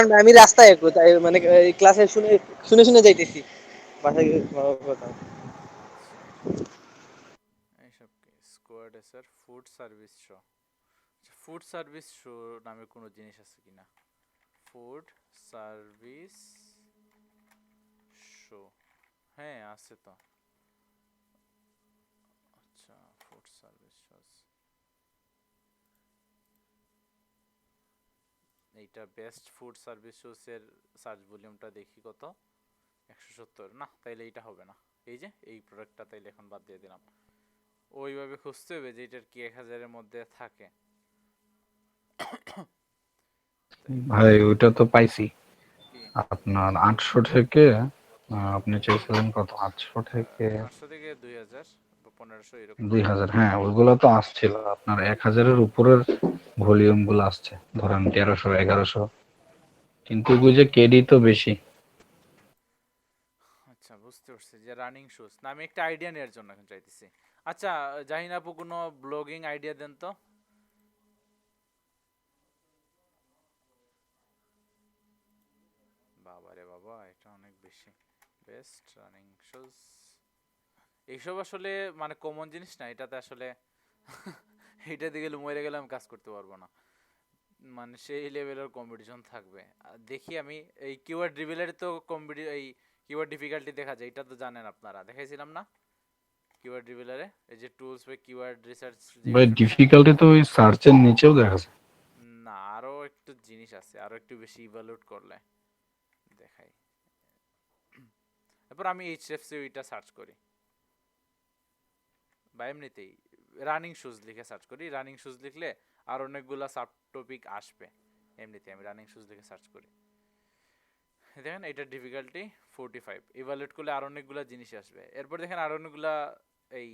করেন না, আমি রাস্তায় একটু তাই মানে ক্লাসে শুনে শুনে শুনে যাইতেছি বাসায় গিয়ে কথা। আচ্ছা, এইসব কি স্কোয়াড এসের food service show? Food service show নামে কোনো জিনিস আছে কিনা? ফুড সার্ভিস শো, হ্যাঁ আছে তো। আচ্ছা, ফুড সার্ভিস শো, এইটা বেস্ট ফুড সার্ভিস শোস এর সার্চ ভলিউমটা দেখি কত, 170 না, তাইলে এইটা হবে না। এই যে এই প্রোডাক্টটা তাইলে এখন বাদ দিয়ে দিলাম। ওইভাবে খুঁজতে হবে যে এটার কি 1000-এর মধ্যে থাকে। তাইলে ভাই ওইটা তো পাইছি কি আপনার 800 থেকে আপনি চাইছিলেন কত, 800 থেকে 800 থেকে 2000 বা 1500 এরকম। 2000, হ্যাঁ ওইগুলো তো আসছিল আপনার 1000-এর উপরের ভলিউম গুলো আসছে, ধরেন 1300 1100, কিন্তু ওই যে কেডি তো বেশি। আচ্ছা, বুঝতে পারছি যে রানিং শুজ না, আমি একটা আইডিয়া নেওয়ার জন্য এখন চাইতেছি। আচ্ছা, জাহিন আপু কোনো ব্লগিং আইডিয়া দেন তো। বাবা রে বাবা, এটা অনেক বেশি। বেস্ট রানিং শুজ, এইসব আসলে মানে কমন জিনিস না, এটাতে আসলে এইটা দিকে মরে গেলে আমি কাজ করতে পারবো না, মানে সেই লেভেলের কম্পিটিশন থাকবে। দেখি আমি এই কিওয়ার্ড রিভিলের তো এই কিওয়ার্ড ডিফিকাল্টি দেখা যায়, এটা তো জানেন আপনারা, দেখাইছিলাম না কিওয়ার্ড রিভিলারে, এই যে টুলস বা কিওয়ার্ড রিসার্চ যে ভাই অপশনটা। ডিফিকাল্টি তো ওই সার্চের নিচেও দেখা যায়। না, আরো একটু জিনিস আছে, আরো একটু বেশি ইভালুয়েট করলে দেখাই। তারপর আমি এইচএফসি ওইটা সার্চ করি, বা এমনিতেই রানিং শুজ লিখে সার্চ করি, রানিং শুজ লিখলে আর অনেকগুলা সাব টপিক আসবে। এমনিতে আমি রানিং শুজ লিখে সার্চ করি, দেখেন এটার ডিফিকাল্টি 45, ইভালুয়েট করলে আর অনেকগুলা জিনিস আসবে। এরপর দেখেন আর অনেকগুলা এই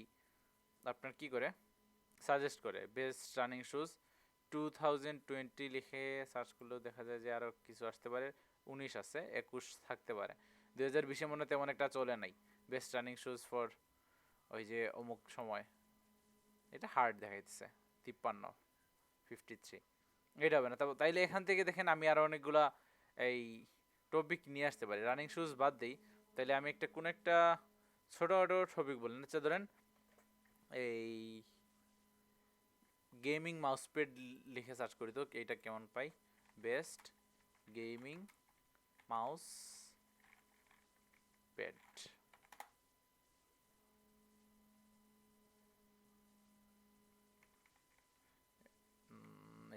আপনার কি করে সাজেস্ট করে বেস্ট রানিং শুজ 2020 লিখে সার্চ করলেও দেখা যায় যে আরো কিছু আসতে পারে, 19 আছে, 21 থাকতে পারে। 2020-এ মনে হয় তেমন একটা চলে নাই বেস্ট রানিং শুজ ফর ওই যে অমুক সময়। এটা হার্ড দেখাইতেছে 53, 53, এটা হবে না। তাইলে এখান থেকে দেখেন আমি আরো অনেকগুলা এই টপিক নিয়ে আসতে পারি, রানিং শুজ বাদ দেই। তাইলে আমি একটা কোন একটা ছোট ছোট টপিক বলেন, আচ্ছা ধরেন এই গেমিং মাউস প্যাড লিখে সার্চ করি তো এইটা কেমন পাই। বেস্ট গেমিং মাউস প্যাড,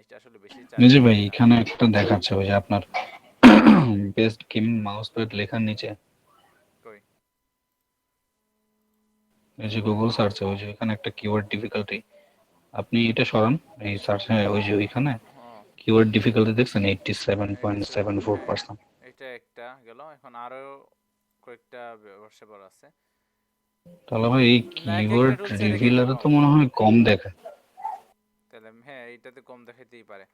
এটা আসলে বেশি এই যে চাইলে ভাই দেখা এখানে একটা দেখাচ্ছে ওই যে আপনার বেস্ট গেমিং মাউস প্যাড লেখার নিচে, কই। এই যে গুগল সার্চে ওই যে এখানে একটা কিওয়ার্ড ডিফিকাল্টি, আপনি এটা সরান, এই সার্চ, হ্যাঁ ওই যে ওইখানে হ্যাঁ, কিওয়ার্ড ডিফিকাল্টি দেখছেন 87, হ্যাঁ 87.74%। এটা একটা গেল, এখন আরো কয়েকটা ব্যবসা আছে। তাহলে ভাই এই না, এক একটা কিওয়ার্ড টুলসের এক একটা রিভিলারে তো কম, মনে হয় কম দেখে। তাহলে হ্যাঁ এইটাতে কম দেখাইতেই পারে।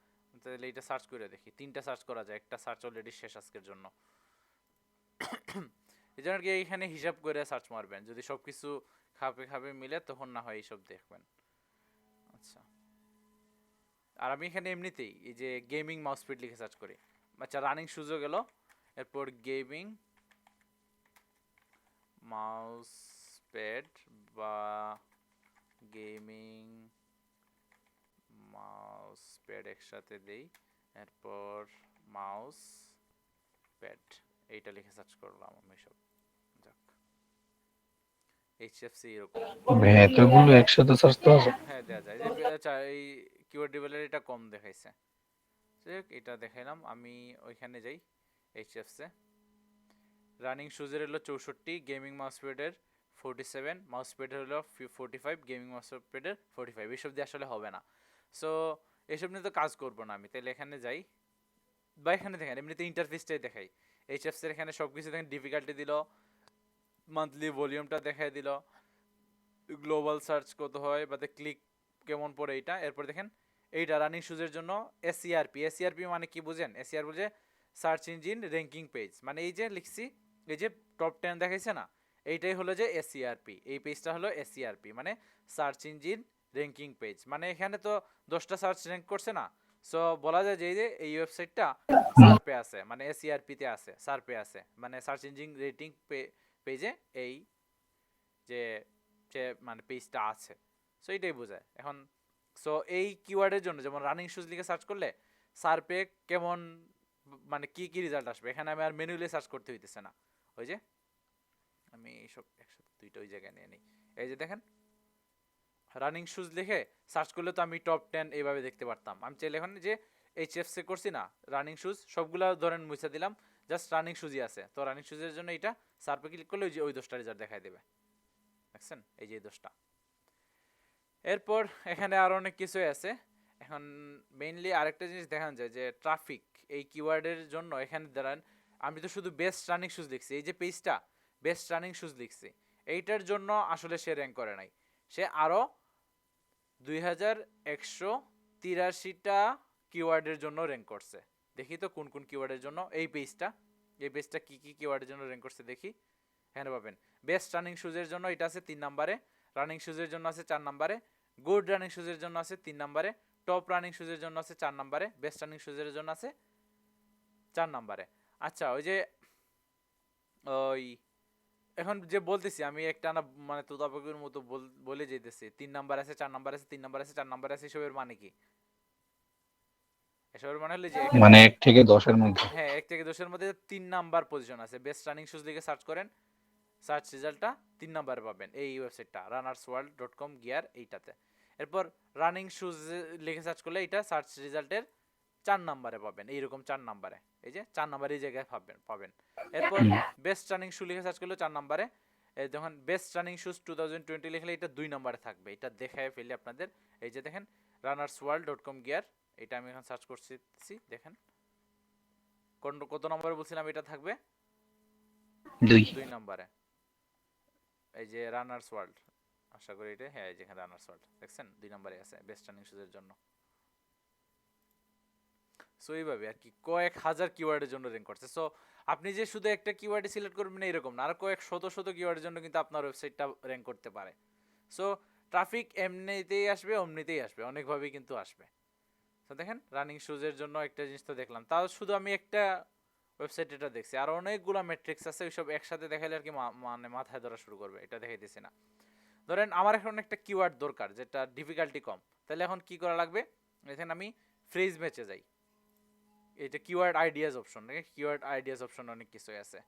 তাহলে এটা সার্চ করে দেখি, তিনটা সার্চ করা যায়, একটা সার্চ অলরেডি শেষ আজকের জন্য। এই জন্য কি এখানে হিসাব করে সার্চ মারবেন, যদি সবকিছু খাপে খাপে মিলে তখন না হয় এইসব দেখবেন। আচ্ছা, আর আমি এখানে এমনিতেই এই যে গেমিং মাউস স্পিড লিখে সার্চ করি। আচ্ছা, রানিং সুযোগ গেল, এরপর গেমিং মাউস প্যাড বা গেমিং মাউস প্যাড একসাথে দেই, এরপর মাউস প্যাড এইটা লিখে সার্চ করলাম আমি সব। যাক, এইচএফসি এরকম। ভাই এতগুলো একসাথে সার্চ করা যায়? হ্যাঁ দেওয়া যায়, যে আচ্ছা এই কিওয়ার্ড ডেভেলের এটা কম দেখাইছে, এটা দেখাইলাম। আমি ওইখানে যাই এইচএফসি, রানিং শুজের হলো 64, গেমিং মাউস প্যাডের 47, মাউস প্যাডের হলো 45, গেমিং মাউস প্যাডের 45, এইসব দিয়ে আসলে হবে না। সো এইসব নিয়ে তো কাজ করবো না আমি, তাহলে এখানে যাই, বা এখানে দেখেন এমনিতে ইন্টারফেসটাই দেখাই। এইচএফসির এখানে সব কিছু দেখেন, ডিফিকাল্টি দিল, মান্থলি ভলিউমটা দেখাই দিল, গ্লোবাল সার্চ কত হয় বা ক্লিক কেমন পড়ে এইটা। এরপর দেখেন এইটা রানিং শুজের জন্য এসইআরপি, এসইআরপি মানে কি বুঝেন? এসইআর বুঝে সার্চ ইঞ্জিন র্যাঙ্কিং পেজ, মানে এই যে লিখছি এই যে টপ 10 দেখাইছে না, এইটাই হলো যে এসইআরপি, এই পেজটা হলো এসইআরপি মানে সার্চ ইঞ্জিন র্যাঙ্কিং পেজ। মানে এখানে তো 10টা সার্চ র্যাঙ্ক করছে না, সো বলা যায় যে এই ওয়েবসাইটটা হুম, সার্পে আছে, মানে এসইআরপি তে আছে, সার্পে আছে, মানে সার্চ ইঞ্জিন রেটিং পেজে এই যে যে মানে পেজটা আছে। সো এটাই বোঝায় এখন। সো এই কিওয়ার্ডের জন্য যেমন রানিং শুজ লিখে সার্চ করলে সার্পে কেমন মানে কি কি রেজাল্ট আসবে, এখানে আমি আর ম্যানুয়ালি সার্চ করতে হইতেছে না। ওই যে আমি এইসব একসাথে দুইটা ওই জায়গায় নিয়ে নিই। এই যে দেখেন রানিং শুজ লিখে সার্চ করলে তো আমি টপ 10 এইভাবে দেখতে পারতাম। আমি চাইলে এখন যে এইচএফসি করছি না, রানিং শুজ সবগুলা ধরেন মুছে দিলাম, জাস্ট রানিং শুজই আছে। তো রানিং শুজের জন্য এটা সার্পে ক্লিক করলে ওই যে ওই 10টা রেজাল্ট দেখাই দেবে, দেখছেন এই যে এই 10টা। এরপর এখানে আরো অনেক কিছুই আছে। এখন মেইনলি আরেকটা জিনিস দেখানো যায় যে ট্রাফিক এই কিওয়ার্ডের জন্য এখানে দাঁড়ান, আমি তো শুধু বেস্ট রানিং শুজ লিখছি, এই যে পেজটা বেস্ট রানিং শুজ লিখছি, এইটার জন্য আসলে সে র্যাঙ্ক করে নাই। সে আরো 2183টা কিওয়ার্ডের জন্য র্যাঙ্ক করছে। দেখি তো কোন কোন কিওয়ার্ডের জন্য এই পেজটা কি কি কিওয়ার্ডের জন্য র্যাঙ্ক করছে দেখি। এখানে পাবেন বেস্ট রানিং শুজের জন্য এটা আছে 3 নম্বরে, রানিং শুজের জন্য আছে 4 নম্বরে, গুড রানিং শুজের জন্য আছে 3 নম্বরে, টপ রানিং শুজের জন্য আছে 4 নম্বরে, বেস্ট রানিং শুজের জন্য আছে 4 নম্বরে। আচ্ছা ওই যে ওই এখন যে বলতেছি আমি একটা না মানে তোতাপাকির মতো বলে যেতেছি 3 নাম্বার আছে 4 নাম্বার আছে 3 নাম্বার আছে 4 নাম্বার আছে, এসবের মানে কি? এসবের মানে হলো যে এখানে মানে 1 থেকে 10-এর মধ্যে। হ্যাঁ 1 থেকে 10 এর মধ্যে 3 নাম্বার পজিশন আছে। বেস্ট রানিং শুজ লিখে সার্চ করেন, সার্চ রেজাল্টটা 3 নাম্বারে পাবেন এই ওয়েবসাইটটা runnersworld.com গিয়ার এইটাতে। এরপর রানিং শুজ লিখে সার্চ করলে এটা সার্চ রেজাল্টের 4 নাম্বারে পাবেন, এইরকম 4 নাম্বারে, এই যে 4 নাম্বারে এই জায়গায় পাবেন। এরপর হুম, বেস্ট রানিং শু লিখে সার্চ করলে 4 নাম্বারে, যখন বেস্ট রানিং শুজ 2020 লিখলে এটা 2 নাম্বারে থাকবে। এটা দেখায় ফেলি আপনাদের, এই যে দেখেন runnersworld.com গিয়ার, এটা আমি এখন সার্চ করছি, দেখেন কত নম্বরে বলছিলাম এটা থাকবে, 2। 2 নম্বরে। এই যে রানার্স ওয়ার্ল্ড, আশা করি এটা, হ্যাঁ এই যে এখানে রানার্স ওয়ার্ল্ড দেখছেন 2 নম্বরে আছে বেস্ট রানিং শুজের জন্য। সো এইভাবে আর কি কয়েক হাজার কিওয়ার্ডের জন্য র্যাঙ্ক করছে। সো আপনি যে শুধু একটা কিওয়ার্ডে সিলেক্ট করবেন এরকম না, আর কয়েক শত শত কিওয়ার্ডের জন্য কিন্তু আপনার ওয়েবসাইটটা র্যাঙ্ক করতে পারে। সো ট্রাফিক এমনিতেই আসবে, অমনিতেই আসবে, অনেকভাবেই কিন্তু আসবে। তো দেখেন রানিং শুজের জন্য একটা জিনিস তো দেখলাম, তাও শুধু আমি একটা ওয়েবসাইট এটা দেখছি, আর অনেকগুলো ম্যাট্রিক্স আছে, ওইসব একসাথে দেখাইলে আর কি মানে মাথায় ধরা শুরু করবে, এটা দেখাইতেছি না। ধরেন আমার এখন একটা কিওয়ার্ড দরকার যেটা ডিফিকাল্টি কম, তাহলে এখন কি করা লাগবে, এখানে আমি ফ্রেজ ম্যাচে যাই, এটা keyword ideas option, keyword ideas option অনেক কিছু আছে।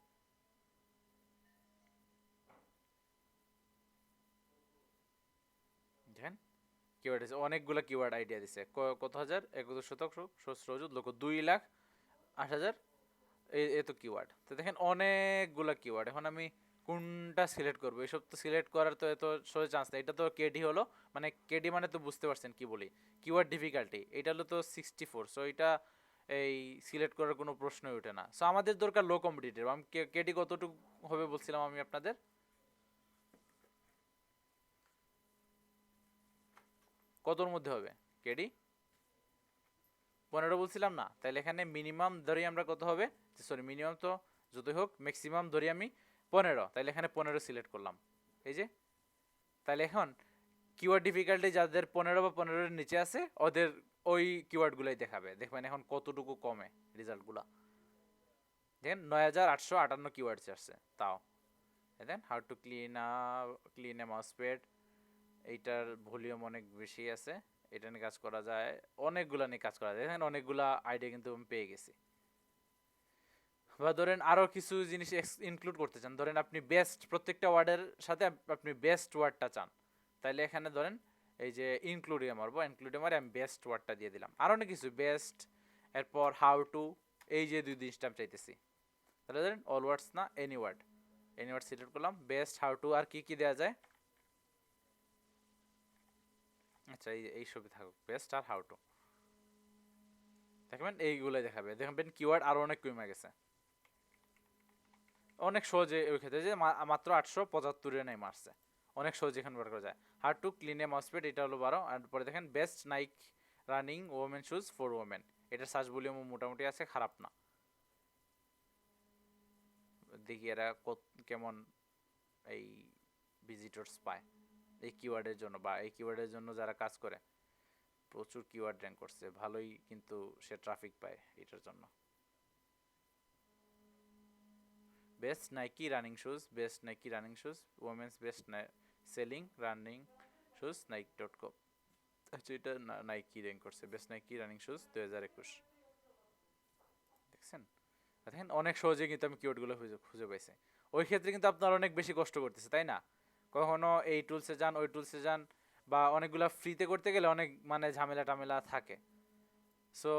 দেখেন কিওয়ার্ড আছে, অনেকগুলো কিওয়ার্ড আইডিয়া দিছে, কত হাজার, 11 শতক সহস্রজুদ লক্ষ 2,08,000 এত কিওয়ার্ড। তো দেখেন অনেকগুলা কিওয়ার্ড, এখন আমি কোনটা সিলেক্ট করবো, এসব তো সিলেক্ট করার তো এত সহজ চান্স নেই। এটা তো কেডি হলো, মানে কেডি মানে তো বুঝতে পারছেন কি বলি, কিওয়ার্ড ডিফিকাল্টি, এটা হলো তো 64। সো এটা এই সিলেক্ট করার কোনো প্রশ্নই ওঠে না। সো আমাদের দরকার লো কম্পিটিটিভ। আমি কেডি কতটুকু হবে বলছিলাম আমি আপনাদের, কতর মধ্যে হবে কেডি 15 বলছিলাম না, তাহলে এখানে মিনিমাম ধরি আমরা কত হবে, সরি মিনিমাম তো যতই হোক ম্যাক্সিমাম ধরি আমি 15, তাহলে এখানে 15 সিলেক্ট করলাম। এই যে তাহলে এখন কিওয়ার্ড ডিফিকাল্টি যাদের 15 বা 15-এর নিচে আছে ওদের ওই কিওয়ার্ডগুলোই দেখাবে, দেখবেন এখন কতটুকু কমে রেজাল্টগুলো। দেখেন 9,858 কিওয়ার্ডস আসছে তাও। দেখেন how two clean A mouse pad, এইটার ভলিউম অনেক বেশি আছে, এটা নিয়ে কাজ করা যায়, অনেকগুলা নিয়ে কাজ করা যায়। দেখেন অনেকগুলা আইডিয়া কিন্তু আমি পেয়ে গেছি। বা ধরেন আরো কিছু জিনিস ইনক্লুড করতে চান, ধরেন আপনি বেস্ট প্রত্যেকটা ওয়ার্ডের সাথে আপনি বেস্ট ওয়ার্ডটা চান, তাইলে এখানে ধরেন এই যে ইনক্লুডে মারবো, ইনক্লুডে মারে আমি বেস্ট ওয়ার্ডটা দিয়ে দিলাম। আরো অনেক কিছু বেস্ট, এরপর হাউ টু, এই যে দুই জিনিসটা আমি চাইতেছি, তাহলে ধরেন অল ওয়ার্ডস না any word, any word select করলাম, বেস্ট হাউ টু, আর কি কি দেওয়া যায়, আচ্ছা এই সবই থাকুক বেস্ট আর হাউ টু, দেখবেন এইগুলোই দেখাবে। দেখবেন কিওয়ার্ড আরো অনেক কমে গেছে, অনেক সহজে ওই ক্ষেত্রে যে মাত্র 875 নেই মারছে, অনেক সহজে এখানে বার করা যায়। How to clean a mousepad, এটা হলো 12। আর পরে দেখেন best Nike running women shoes for women, এটার সার্চ ভলিউম মোটামুটি আছে, খারাপ না। দেখি এরা কেমন এই ভিজিটরস পায় এই কিওয়ার্ডের জন্য, বা এই কিওয়ার্ডের জন্য যারা কাজ করে। প্রচুর কিওয়ার্ড র্যাঙ্ক করছে, ভালোই কিন্তু সে ট্রাফিক পায় এটার জন্য। Best Nike running shoes, best Nike running shoes, women's best selling running shoes নাইক.com। আচ্ছা এটা নাইকি র্যাঙ্ক করছে, বেস্ট নাইকি রানিং শুজ 2021। দেখছেন, দেখেন অনেক সহজে কিন্তু আমি কিওয়ার্ডগুলো খুঁজে পাইছি। ওই ক্ষেত্রে কিন্তু আপনার অনেক বেশি কষ্ট করতেছে, তাই না? কখনো এই টুলসে যান, ওই টুলসে যান, বা অনেকগুলো ফ্রিতে করতে গেলে অনেক মানে ঝামেলা টামেলা থাকে। সো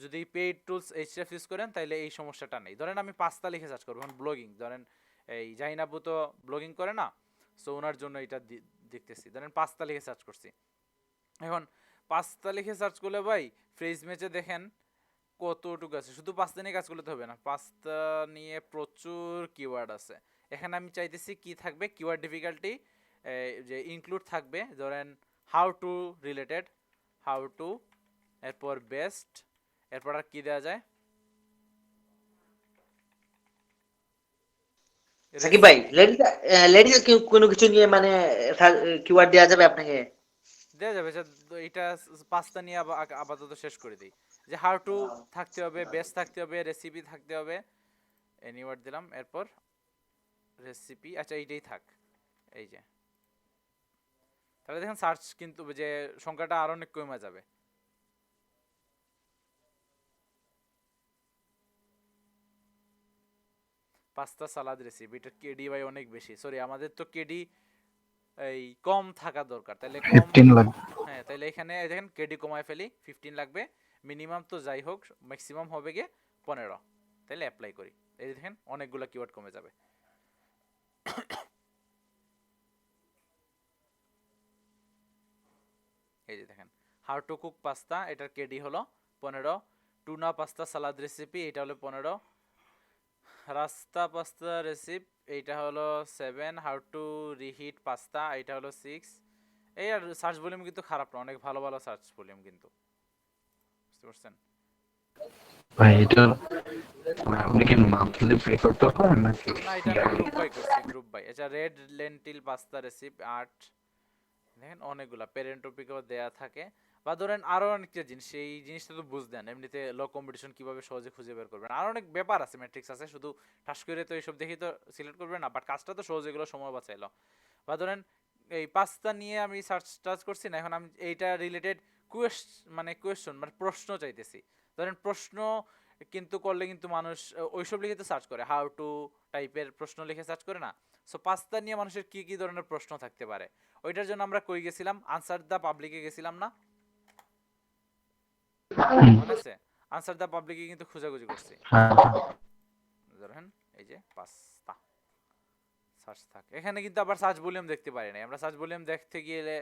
যদি পেইড টুলস এইচএফ ইউজ করেন তাহলে এই সমস্যাটা নেই। ধরেন আমি পাস্তা লিখে সার্চ করবো, এখন ব্লগিং, ধরেন এই জাহিনাবু তো ব্লগিং করে না, সো ওনার জন্য এটা দেখতেছি। ধরেন পাস্তা লিখে সার্চ করছি, এখন পাস্তা লিখে সার্চ করলে ভাই ফ্রেজ ম্যাচে দেখেন কতটুকু আছে। শুধু পাস্তা নিয়ে কাজ করলে তো হবে না, পাস্তা নিয়ে প্রচুর কিওয়ার্ড আছে। এখানে আমি চাইতেছি কি থাকবে, কিওয়ার্ড ডিফিকাল্টি যে ইনক্লুড থাকবে, ধরেন how to related, how to, এরপর বেস্ট, এরপর আর কি দেওয়া যায়, সাকিব ভাই, লেডিস কোনো কিছু নিয়ে মানে কিওয়ার্ড দেওয়া যাবে আপনাকে? দেওয়া যাবে। এটা পাস্তা নিয়ে আপাতত শেষ করে দিই, যে হাউ টু থাকতে হবে, বেস্ট থাকতে হবে, রেসিপি থাকতে হবে, এনিওয়ার্ড দিলাম, এরপর রেসিপি। আচ্ছা এইটাই থাক, এই যে। তাহলে দেখেন সার্চ কিন্তু যে সংখ্যাটা আরো অনেক কমে যাবে। পাস্তা সালাদ রেসিপি, এটা কেডি ভাই অনেক বেশি, সরি আমাদের তো কেডি এই কম থাকা দরকার, তাহলে কম 15 লাগবে। হ্যাঁ, তাহলে এখানে দেখেন কেডি কমায় ফেলি, 15 লাগবে মিনিমাম, তো যাই হোক ম্যাক্সিমাম হবে গিয়ে 15। তাহলে অ্যাপ্লাই করি, এই যে দেখেন অনেকগুলো কিওয়ার্ড কমে যাবে। এই যে দেখেন হাউ টু কুক পাস্তা, এটার কেডি হলো 15। টুনা পাস্তা সালাদ রেসিপি, এটা হলো 15। রাস্তা পাস্তা রেসিপি, এইটা হলো 7। হাউ টু রিহিট পাস্তা, এটা হলো 6। এই আর সার্চ ভলিউম কিন্তু খারাপ না, অনেক ভালো ভালো সার্চ ভলিউম কিন্তু, বুঝতে পারছেন? ভাই এটা মানে আপনি কি মান্থলি পে করতে পারেন নাকি? না এটা আমি গ্রুপ বাই করছি, গ্রুপ বাই। আচ্ছা রেড লেন্টিল পাস্তা রেসিপি 8, দেখেন অনেকগুলা প্যারেন্ট টপিকও দেয়া থাকে। বা ধরেন আরো অনেকটা জিনিস, সেই জিনিসটা তো বুঝলেন, এমনিতে ল কম্পিটিশন কিভাবে সহজে খুঁজে বের করবেন, আর অনেক ব্যাপার আছে, ম্যাট্রিক্স আছে, শুধু ঠাস করে তো এইসব দেখি তো সিলেক্ট করবেন না, বাট কাজটা তো সহজ, এগুলো সময় বাঁচাইলো। বা ধরেন এই পাস্তা নিয়ে আমি সার্চ টার্চ করছি না, এখন আমি এইটা রিলেটেড মানে কোয়েশ্চন মানে প্রশ্ন চাইতেছি। ধরেন প্রশ্ন কিন্তু করলে কিন্তু মানুষ ওইসব লিখে তো সার্চ করে, হাউ টু টাইপের প্রশ্ন লিখে সার্চ করে না। সো পাস্তা নিয়ে মানুষের কি কি ধরনের প্রশ্ন থাকতে পারে, ওইটার জন্য আমরা কই গেছিলাম, আনসার দা পাবলিকে গেছিলাম না, মনে আছে? আনসার দা পাবলিকে কিন্তু খোঁজাখুঁজি করছি। হ্যাঁ ধরেন এই যে পাস্তা সার্চ থাক, এখানে কিন্তু আবার সার্চ ভলিউম দেখতে পারি না আমরা। সার্চ ভলিউম দেখতে গেলে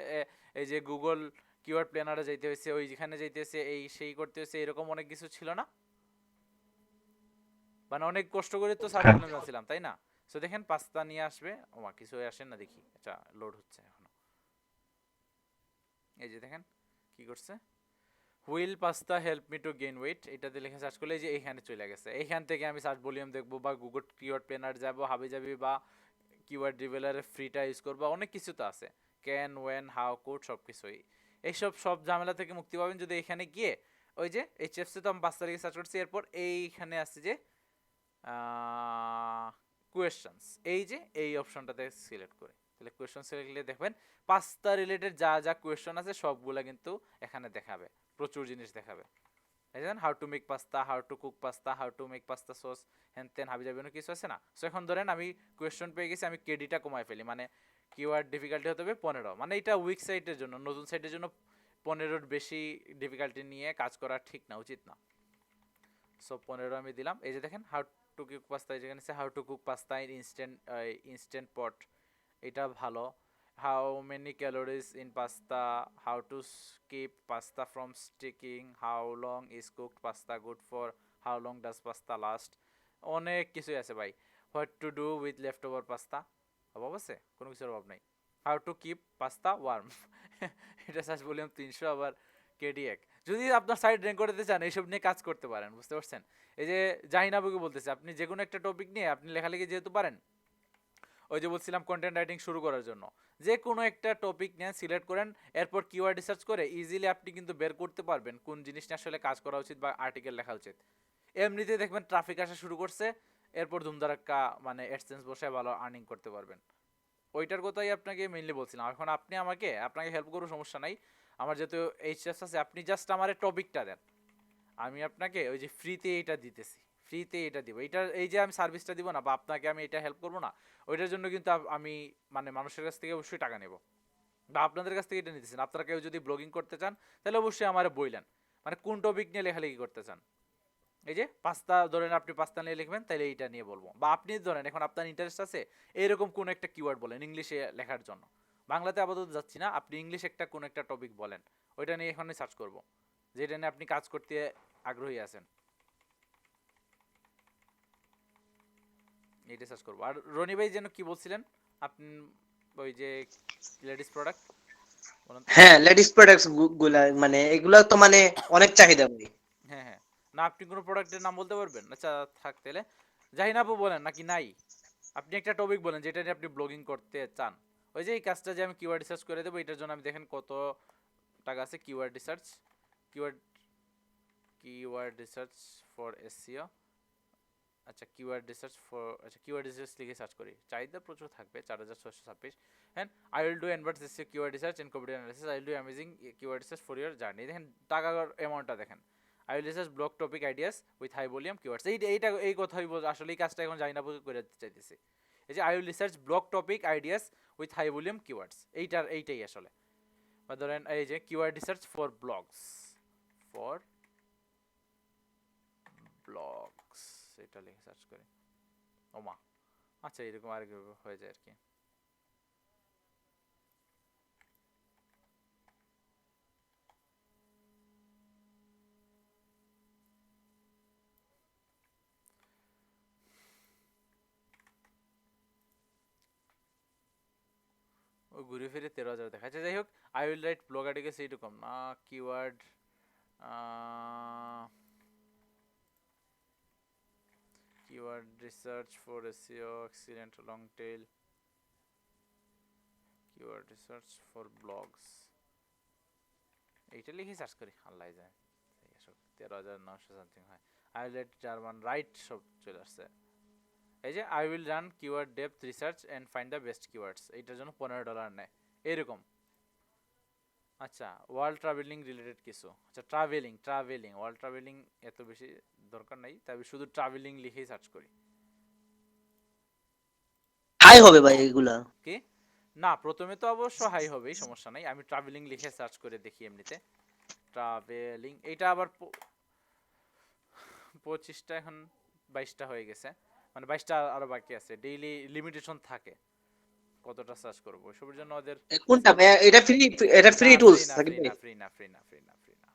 এই যে গুগল কিওয়ার্ড প্ল্যানারে যাইতে হয়েছে, ওই যেখানে যাইতে হয়েছে, এই সেই করতে হয়েছে, এরকম অনেক কিছু ছিল না, মানে অনেক কষ্ট করে তো সার্চ ভলিউম যাচ্ছিলাম, তাই না? সো দেখেন পাস্তা নিয়ে আসবে, ওমা কিছু আসে না, দেখি আচ্ছা লোড হচ্ছে এখনো। এই যে দেখেন কি করছে, will pasta help me to gain weight, এটাতে লিখে সার্চ করলে যে এইখানে চলে গেছে। এইখান থেকে আমি সার্চ ভলিউম দেখবো, বা গুগল কিওয়ার্ড প্ল্যানার যাবো, হাবি যাবি, বা কিওয়ার্ড রিভেলারের ফ্রিটা ইউজ করবো, অনেক কিছু তো আছে, ক্যান, ওয়েন, হাউ, কুড, সব কিছুই। এইসব সব ঝামেলা থেকে মুক্তি পাবেন যদি এখানে গিয়ে ওই যে এইচএফসি তো আমি 5 তারিখে সার্চ করছি, এরপর এইখানে আছে যে কোয়েশ্চেন্স, এই যে এই অপশনটাতে সিলেক্ট করে, তাহলে কোয়েশ্চন সিলেক্ট করলে দেখবেন পাস্তা রিলেটেড যা যা কোয়েশ্চন আছে সবগুলা কিন্তু এখানে দেখাবে, প্রচুর জিনিস দেখাবে। How to make pasta, how to cook pasta, how to make pasta sauce, হ্যান তেন হাবি যাবি কিছু আছে না। সো এখন ধরেন আমি কোয়েশ্চন পেয়ে গেছি, আমি কেডিটা কমায় ফেলি, মানে কিওয়ার্ড ডিফিকাল্টি হতে হবে 15, মানে এটা উইক সাইটের জন্য, নতুন সাইটের জন্য 15-র বেশি ডিফিকাল্টি নিয়ে কাজ করা ঠিক না, উচিত না। সো 15 আমি দিলাম। এই যে দেখেন হাউ টু কুক পাস্তা, যেখানে how to cook pasta in instant pot, এটা ভালো। How many calories in pasta, how to keep pasta from sticking, how long is cooked pasta good for, how long does pasta last, অনেক কিছুই আছে ভাই। What to do with left over pasta, অভাব আছে? কোনো কিছুর অভাব নাই। How to keep pasta warm, এটা সার্চ ভলিউম 300, আবার কেডি 1। যদি আপনার সাইট র্যাঙ্ক করতে চান এইসব নিয়ে কাজ করতে পারেন, বুঝতে পারছেন? এই যে জাহিনাবুকে বলতেছে, আপনি যে কোনো একটা টপিক নিয়ে আপনি লেখালেখি যেহেতু পারেন, ওই যে বলছিলাম কন্টেন্ট রাইটিং শুরু করার জন্য যে কোনো একটা টপিক নেন, সিলেক্ট করেন, এরপর কিওয়ার্ড রিসার্চ করে ইজিলি আপনি কিন্তু বের করতে পারবেন কোন জিনিসটা আসলে কাজ করা উচিত বা আর্টিকেল লেখা উচিত। এমনিতে দেখবেন ট্রাফিক আসা শুরু করছে, এরপর ধুমধারাক্কা মানে অ্যাডসেন্স বসে ভালো আর্নিং করতে পারবেন। ওইটার কথাই আপনাকে মেইনলি বলছিলাম। এখন আপনি আপনাকে হেল্প করবো, সমস্যা নাই। আমার যেহেতু এইচএস আছে, আপনি জাস্ট আমার টপিকটা দেন, আমি আপনাকে ওই যে ফ্রিতে এটা দিতেছি, ফ্রিতে এটা দিব। এটা এই যে আমি সার্ভিসটা দিব না বা আপনাকে আমি এটা হেল্প করবো না, ওইটার জন্য কিন্তু আমি মানে মানুষের কাছ থেকে অবশ্যই টাকা নেব বা আপনাদের কাছ থেকে এটা নিতেছেন। আপনারা কেউ যদি ব্লগিং করতে চান তাহলে অবশ্যই আমার বইলেন মানে কোন টপিক নিয়ে লেখালেখি করতে চান। এই যে পাঁচটা ধরেন, আপনি পাঁচটা নিয়ে লিখবেন, তাহলে এইটা নিয়ে বলবো। বা আপনি ধরেন এখন আপনার ইন্টারেস্ট আছে এইরকম কোন একটা কিওয়ার্ড বলেন ইংলিশে লেখার জন্য, বাংলাতে আপাতত যাচ্ছি না, আপনি ইংলিশ একটা কোন একটা টপিক বলেন, ওইটা নিয়ে এখানে সার্চ করব, যেটা নিয়ে আপনি কাজ করতে আগ্রহী আছেন, এইটা সার্চ করবো। আর রনি ভাই যেন কি বলছিলেন আপনি, ওই যে লেডিস প্রোডাক্ট বলেন তো। হ্যাঁ, লেডিস প্রোডাক্টস গুলা মানে এগুলা তো মানে অনেক চাহিদা ভাই। হ্যাঁ হ্যাঁ, না আপনি কোনো প্রোডাক্টের নাম বলতে পারবেন? আচ্ছা থাক তাহলে জাহিনাপু বলেন, নাকি নাই? আপনি একটা টপিক বলেন যেটা নিয়ে আপনি ব্লগিং করতে চান। ওই যে এই কাজটা যে আমি কিওয়ার্ড রিসার্চ করে দেবো, এটার জন্য আমি দেখেন কত টাকা আছে। Keyword research, keyword keyword research for SEO. আচ্ছা কিওয়ার্ড রিসার্চ ফর, আচ্ছা কিওয়ার্ড রিসার্চ লিখে সার্চ করি, চাহিদা প্রচুর থাকবে 4626। হ্যাঁ, I will do advance SEO keyword research and computer analysis, I will do amazing keyword research for your journey. দেখেন টাকার অ্যামাউন্টটা দেখেন। I will research blog topic ideas with high volume keywords. এই কথাই আসলে এই কাজটা এখন জানি না করে চাইতেছি। এই যে I will research blog topic ideas with high volume keywords, এইটাই আসলে। বা ধরেন এই যে keyword research for blogs, for blogs, এটা লিখে সার্চ করি। ওমা, আচ্ছা এরকম আর হয়ে যায় আর কি। ও ঘুরে ফিরে 13,000 দেখা। আচ্ছা যাই হোক, I will write blog articles, এইরকম না। Keyword keyword research for SEO excellent long tail, keyword research for blogs, এইটা লিখে সার্চ করি, আল্লাহ যায় 13,900 সামথিং হয়। I will write German, right সব চলে আসছে। এই যে I will run keyword depth research and find the best keywords, এইটার জন্য $15 নেয় এরকম। আচ্ছা ওয়ার্ল্ড ট্রাভেলিং রিলেটেড কিছু, আচ্ছা ট্রাভেলিং ওয়ার্ল্ড ট্রাভেলিং এত বেশি দরকার নাই, তবে শুধু ট্রাভেলিং লিখেই সার্চ করি। হাই হবে ভাই এগুলা। কি না, প্রথমে তো অবশ্য হাই হবেই, সমস্যা নাই। আমি ট্রাভেলিং লিখে সার্চ করে দেখি এমনিতে। ট্রাভেলিং, এইটা আবার 25টা, এখন 22টা হয়ে গেছে, মানে 22টা আরো বাকি আছে। ডেইলি লিমিটেশন থাকে কতটা সার্চ করবো, সবার জন্য ওদের। কোনটা ভাই? এটা ফ্রি, এটা ফ্রি না ফ্রি টুলস না, নাকি ফ্রি ভাই? না, ফ্রি না, ফ্রি না, ফ্রি না, ফ্রি না,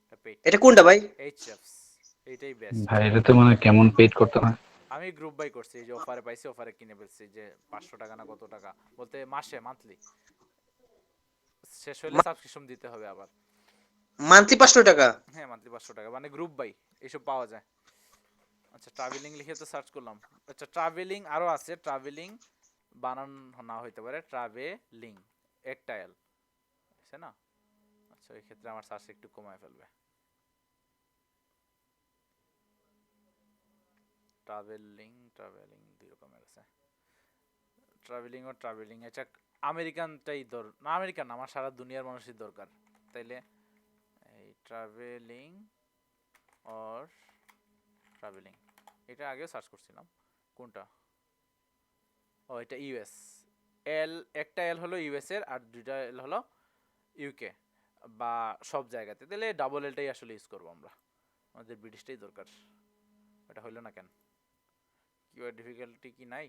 এটা পেইড। এটা কোনটা ভাই? এইচএফস, এইটাই বেস্ট। ভাই এটাতে মানে কেমন পেইড করতে হয়? আমি গ্রুপ বাই করছি, এই যে অফারে পাইছি, অফারে কিনে ফেলছি, যে 500 টাকা না কত টাকা, বলতে মাসে, মান্থলি, শেষ হলে সাবস্ক্রিপশন দিতে হবে আবার। মান্থলি 500 টাকা? হ্যাঁ মান্থলি 500 টাকা, মানে গ্রুপ বাই এইসব পাওয়া যায়। আচ্ছা ট্রাভেলিং লিখে তো সার্চ করলাম। আচ্ছা ট্রাভেলিং আরো আছে, ট্রাভেলিং বানান না হইতে পারে, ট্রাভেলিং একটা এল আছে না। আচ্ছা এই ক্ষেত্রে আমার সার্চ একটু কমায় ফেলবে। ট্রাভেলিং দুই রকমের আছে, ট্রাভেলিং ও ট্রাভেলিং। আচ্ছা আমেরিকানটাই না, আমেরিকান না, আমার সারা দুনিয়ার মানুষের দরকার, তাইলে এই ট্রাভেলিং অর ট্রাভেলিং, এটা আগেও সার্চ করছিলাম। কোনটা? ও এটা ইউএস। এল, একটা এল হলো ইউএস এর, আর দুইটা এল হলো ইউকে বা সব জায়গাতে। তাহলে ডাবল এলটাই আসলে ইউজ করবো আমরা, আমাদের ব্রিটিশটাই দরকার। এটা হইলো না কেন? কিওয়ার্ড ডিফিকাল্টি কি নাই?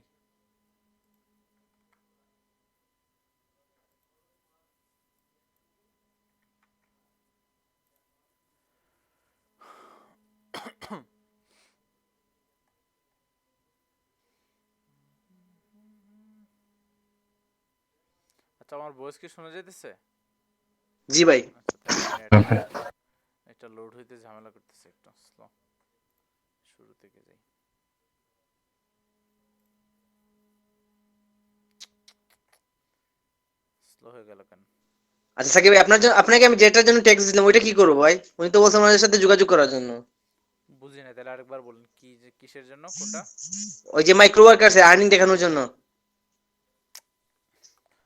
আচ্ছা আমার ভয়েস কি শোনা যাইতেছে? জি ভাই। আচ্ছা তাহলে এটা লোড হইতে ঝামেলা করতেছে, একটু স্লো, শুরু থেকে যাই। স্লো হয়ে গেল কেন? আচ্ছা সাকিব ভাই, আপনার জন্য, আপনাকে আমি যেটার জন্য টেক্সট দিলাম ওইটা কি করবো ভাই? উনি তো বলছেন আমাদের সাথে যোগাযোগ করার জন্য। বুঝি না, তাহলে আরেকবার বলুন, কি কিসের জন্য কোনটা? ওই যে মাইক্রো ওয়ার্কার্স আর্নিং দেখানোর জন্য।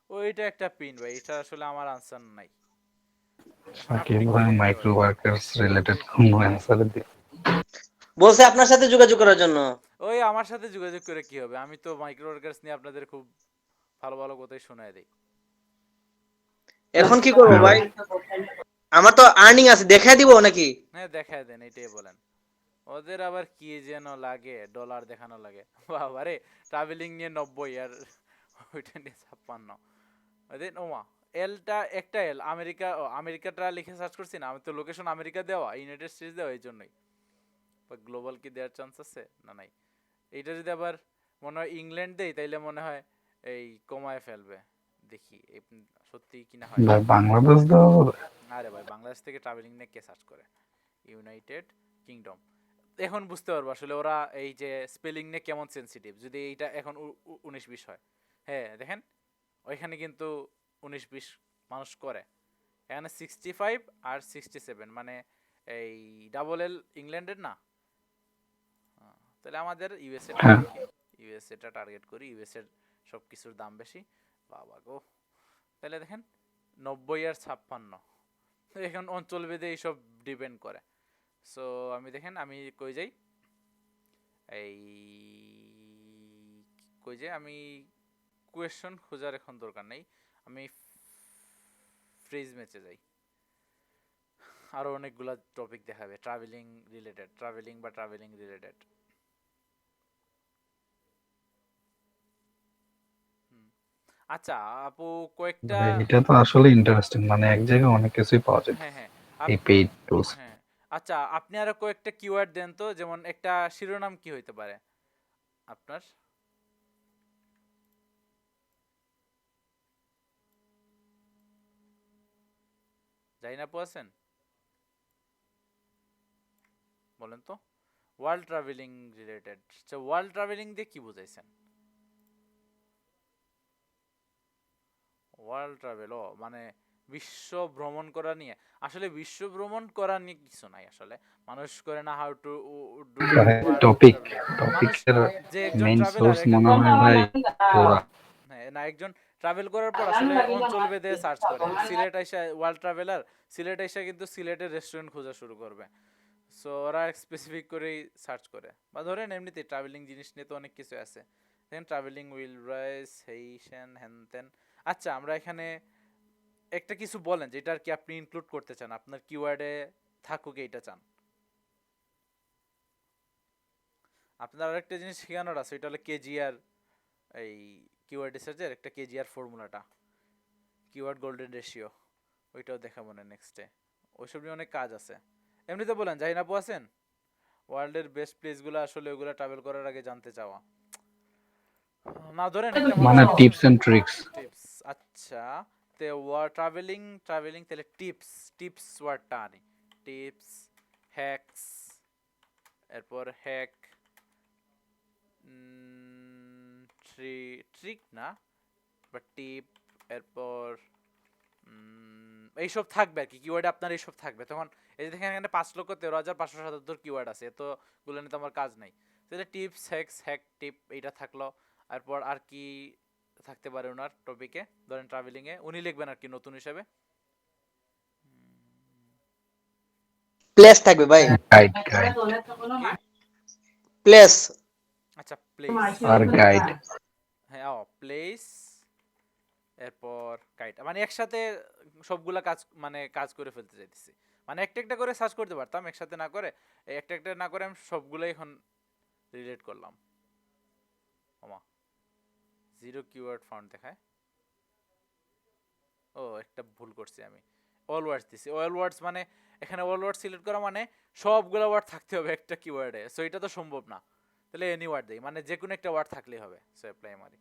ওইটা একটা পিন ভাই, এটা আসলে আমার আনসার নাই। এখন সাকিব আপনি ভাই কইলেন এটা মাইক্রো ভাই। ওয়ার্কার্স রিলেটেড কোনো অ্যান্সার দিন। বলছে আপনার সাথে যোগাযোগ করার জন্য। ওই আমার সাথে যোগাযোগ করে কি হবে? আমি তো মাইক্রো ওয়ার্কার্স নিয়ে আপনাদের খুব ভালো ভালো কথাই শোনায় দেই। এখন কি করবো হ্যাঁ ভাই? আমার তো আর্নিং আছে, দেখা দিব নাকি? হ্যাঁ দেখায় দেন, এটাই বলেন। ওদের আবার কি যেন লাগে, ডলার দেখানো লাগে। বাবা রে, ট্রাভেলিং নিয়ে 90 আর ওইটা নিয়ে 56। দেন ওমা, এলটা একটা এল আমেরিকা, ও আমেরিকাটা লিখে সার্চ করছি না আমি, তো লোকেশন আমেরিকা দেওয়া, ইউনাইটেড স্টেটস দেওয়া, এই জন্যই। গ্লোবাল কি দেওয়ার চান্স আছে না? নাই। এইটা যদি আবার মনে হয় ইংল্যান্ড দেই, তাইলে মনে হয় এই কমায় ফেলবে। দেখি সত্যি কিনা হয়। ভাই বাংলাদেশ দেওয়া হবে? আরে ভাই, বাংলাদেশ থেকে ট্রাভেলিং নিয়ে কে সার্চ করে? United kingdom. এখন বুঝতে পারবো আসলে ওরা এই যে স্পেলিং নিয়ে কেমন সেনসিটিভ, যদি এইটা এখন 19-20 হয়। হ্যাঁ দেখেন, ওইখানে কিন্তু 19-20 মানুষ করে। এখানে 65 আর 67, মানে এই ডাবল এল ইংল্যান্ডের না। তাহলে আমাদের ইউএসএ হ্যাঁ ইউএসএটা টার্গেট করি, ইউএসএর সব কিছুর দাম বেশি। বাবা গো, তাহলে দেখেন 90 আর 56, এখন অঞ্চল ভেদে এইসব ডিপেন্ড করে। সো আমি দেখেন, আমি কই যাই, এই কই যাই আমি, কোয়েশ্চন খোঁজার এখন দরকার নেই, আমি ফ্রিজ ম্যাচে যাই। আরো অনেকগুলা টপিক দেখাবে ট্রাভেলিং রিলেটেড, ট্রাভেলিং বা ট্রাভেলিং রিলেটেড। আচ্ছা আপু, কয়েকটা। ভাই এটা তো আসলে ইন্টারেস্টিং, মানে এক জায়গায় অনেক কিছুই পাওয়া যায় হ্যাঁ হ্যাঁ এই পেইড টুলস। হ্যাঁ, আচ্ছা আপনি আরো কয়েকটা কিওয়ার্ড দেন তো, যেমন একটা শিরোনাম কি হইতে পারে আপনার? যাই না, আছেন? বলেন তো। ওয়ার্ল্ড ট্রাভেলিং রিলেটেড, আচ্ছা ওয়ার্ল্ড ট্রাভেলিং দিয়ে কি বুঝাইছেন? ওয়ার্ল্ড ট্রাভেল, ও মানে বিশ্ব ভ্রমণ করা নিয়ে। আসলে বিশ্ব ভ্রমণ করা নিয়ে কিছু নাই আসলে, মানুষ করে না how to do world topic travelling. মানুষ, টপিকের যে একজন মেইন ট্রাভেলার, সোর্স একজন, মনে হয় ভাই ওরা। হ্যাঁ না, একজন ট্রাভেল করার পর আসলে অঞ্চল ভেদে সার্চ করে। সিলেট আইসা ওয়ার্ল্ড ট্রাভেলার, সিলেট আইসা কিন্তু সিলেটের রেস্টুরেন্ট খোঁজা শুরু করবে। সো ওরা স্পেসিফিক করেই সার্চ করে। বা ধরেন এমনিতে ট্রাভেলিং জিনিস নিয়ে তো অনেক কিছু আছে, দেখেন ট্রাভেলিং উইল রাইস হেইশন হ্যান ত্যান। আচ্ছা আমরা এখানে একটা কিছু বলেন যেটা আর কি আপনি ইনক্লুড করতে চান, আপনার কিওয়ার্ডে থাকুক এইটা চান। আপনার আরেকটা জিনিস শেখানোর আছে, এটা হলো কেজিআর, এই কিওয়ার্ড রিসার্চের একটা কেজিআর ফর্মুলাটা, কিওয়ার্ড গোল্ডেন রেশিও, ওইটাও দেখাবো না নেক্সটে। ওইসব নিয়ে অনেক কাজ আছে। এমনিতে বলেন, যাই না আছেন? ওয়ার্ল্ডের বেস্ট প্লেসগুলো আসলে ওগুলো ট্রাভেল করার আগে জানতে চাওয়া। না ধরেন একটা মনে মানে হয় টিপস এন্ড ট্রিক্স। টিপস। আচ্ছা, তে ট্রাভেলিং, ট্রাভেলিং তাহলে টিপস, টিপস ওয়ার্ডটা আনি। টিপস, হ্যাকস, এরপর হ্যাক, ট্রিক না, বাট টিপ, এরপর এইসব থাকবে আর কি, কিওয়ার্ডে আপনার এইসব থাকবে। তখন এই যে দেখেন এখানে 5,13,577 কিওয়ার্ড আছে, এতগুলো নিয়ে তো আমার কাজ নাই। তাহলে টিপস, হ্যাকস, হ্যাক, টিপ এইটা থাকলো। এরপর আর কি থাকতে পারে ওনার টপিকে, ধরেন ট্রাভেলিং এ উনি লিখবেন আর কি নতুন হিসাবে। প্লেস থাকবে ভাই, গাইড গাইড কি? প্লেস। আচ্ছা প্লেস, আর গাইড। হ্যাঁ ও প্লেস, এরপর গাইড, মানে একসাথে সবগুলা কাজ, মানে কাজ করে ফেলতে চাইতেছি। মানে একটা একটা করে সার্চ করতে পারতাম, একসাথে না করে, এই একটা একটা না করে আমি সবগুলাই এখন রিলেট করলাম। ওমা, জিরো কিওয়ার্ড ফাউন্ড দেখায়। ও একটা ভুল করছি আমি, অল ওয়ার্ডস দিছি। অল ওয়ার্ডস মানে এখানে অল ওয়ার্ড সিলেক্ট করা মানে সবগুলো ওয়ার্ড থাকতে হবে একটা কিওয়ার্ডে, সো এটা তো সম্ভব না। তাহলে এনি ওয়ার্ড দেই, মানে যে কোনো একটা ওয়ার্ড থাকলেই হবে। সো অ্যাপ্লাই মারি,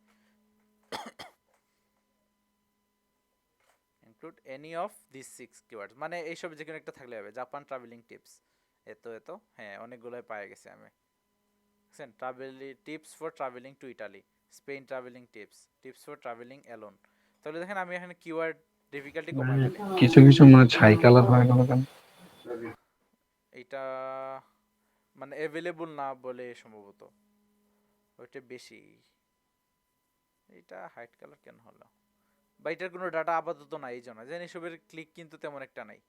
include any of this 6 keywords, মানে এইসব যে কোনো একটা থাকলে হবে। জাপান ট্রাভেলিং টিপস, এত এত, হ্যাঁ অনেকগুলোই পায়ে গেছে আমি। দেখছেন, travel tips for travelling to Italy, Spain travelling tips, tips for travelling alone, তাহলে দেখেন আমি এখানে কিওয়ার্ড ডিফিকাল্টি কমাই ফেলি। কিছু কিছু মানে ছাই কালার হয়ে গেল কেন? এটা মানে অ্যাভেলেবল না বলে সম্ভবত ওইটা বেশি। এটা হাইট কালার কেন হলো বা এটার কোনো ডাটা আপাতত নাই, এই জন্য যেন এসবের ক্লিক কিন্তু তেমন একটা নাই,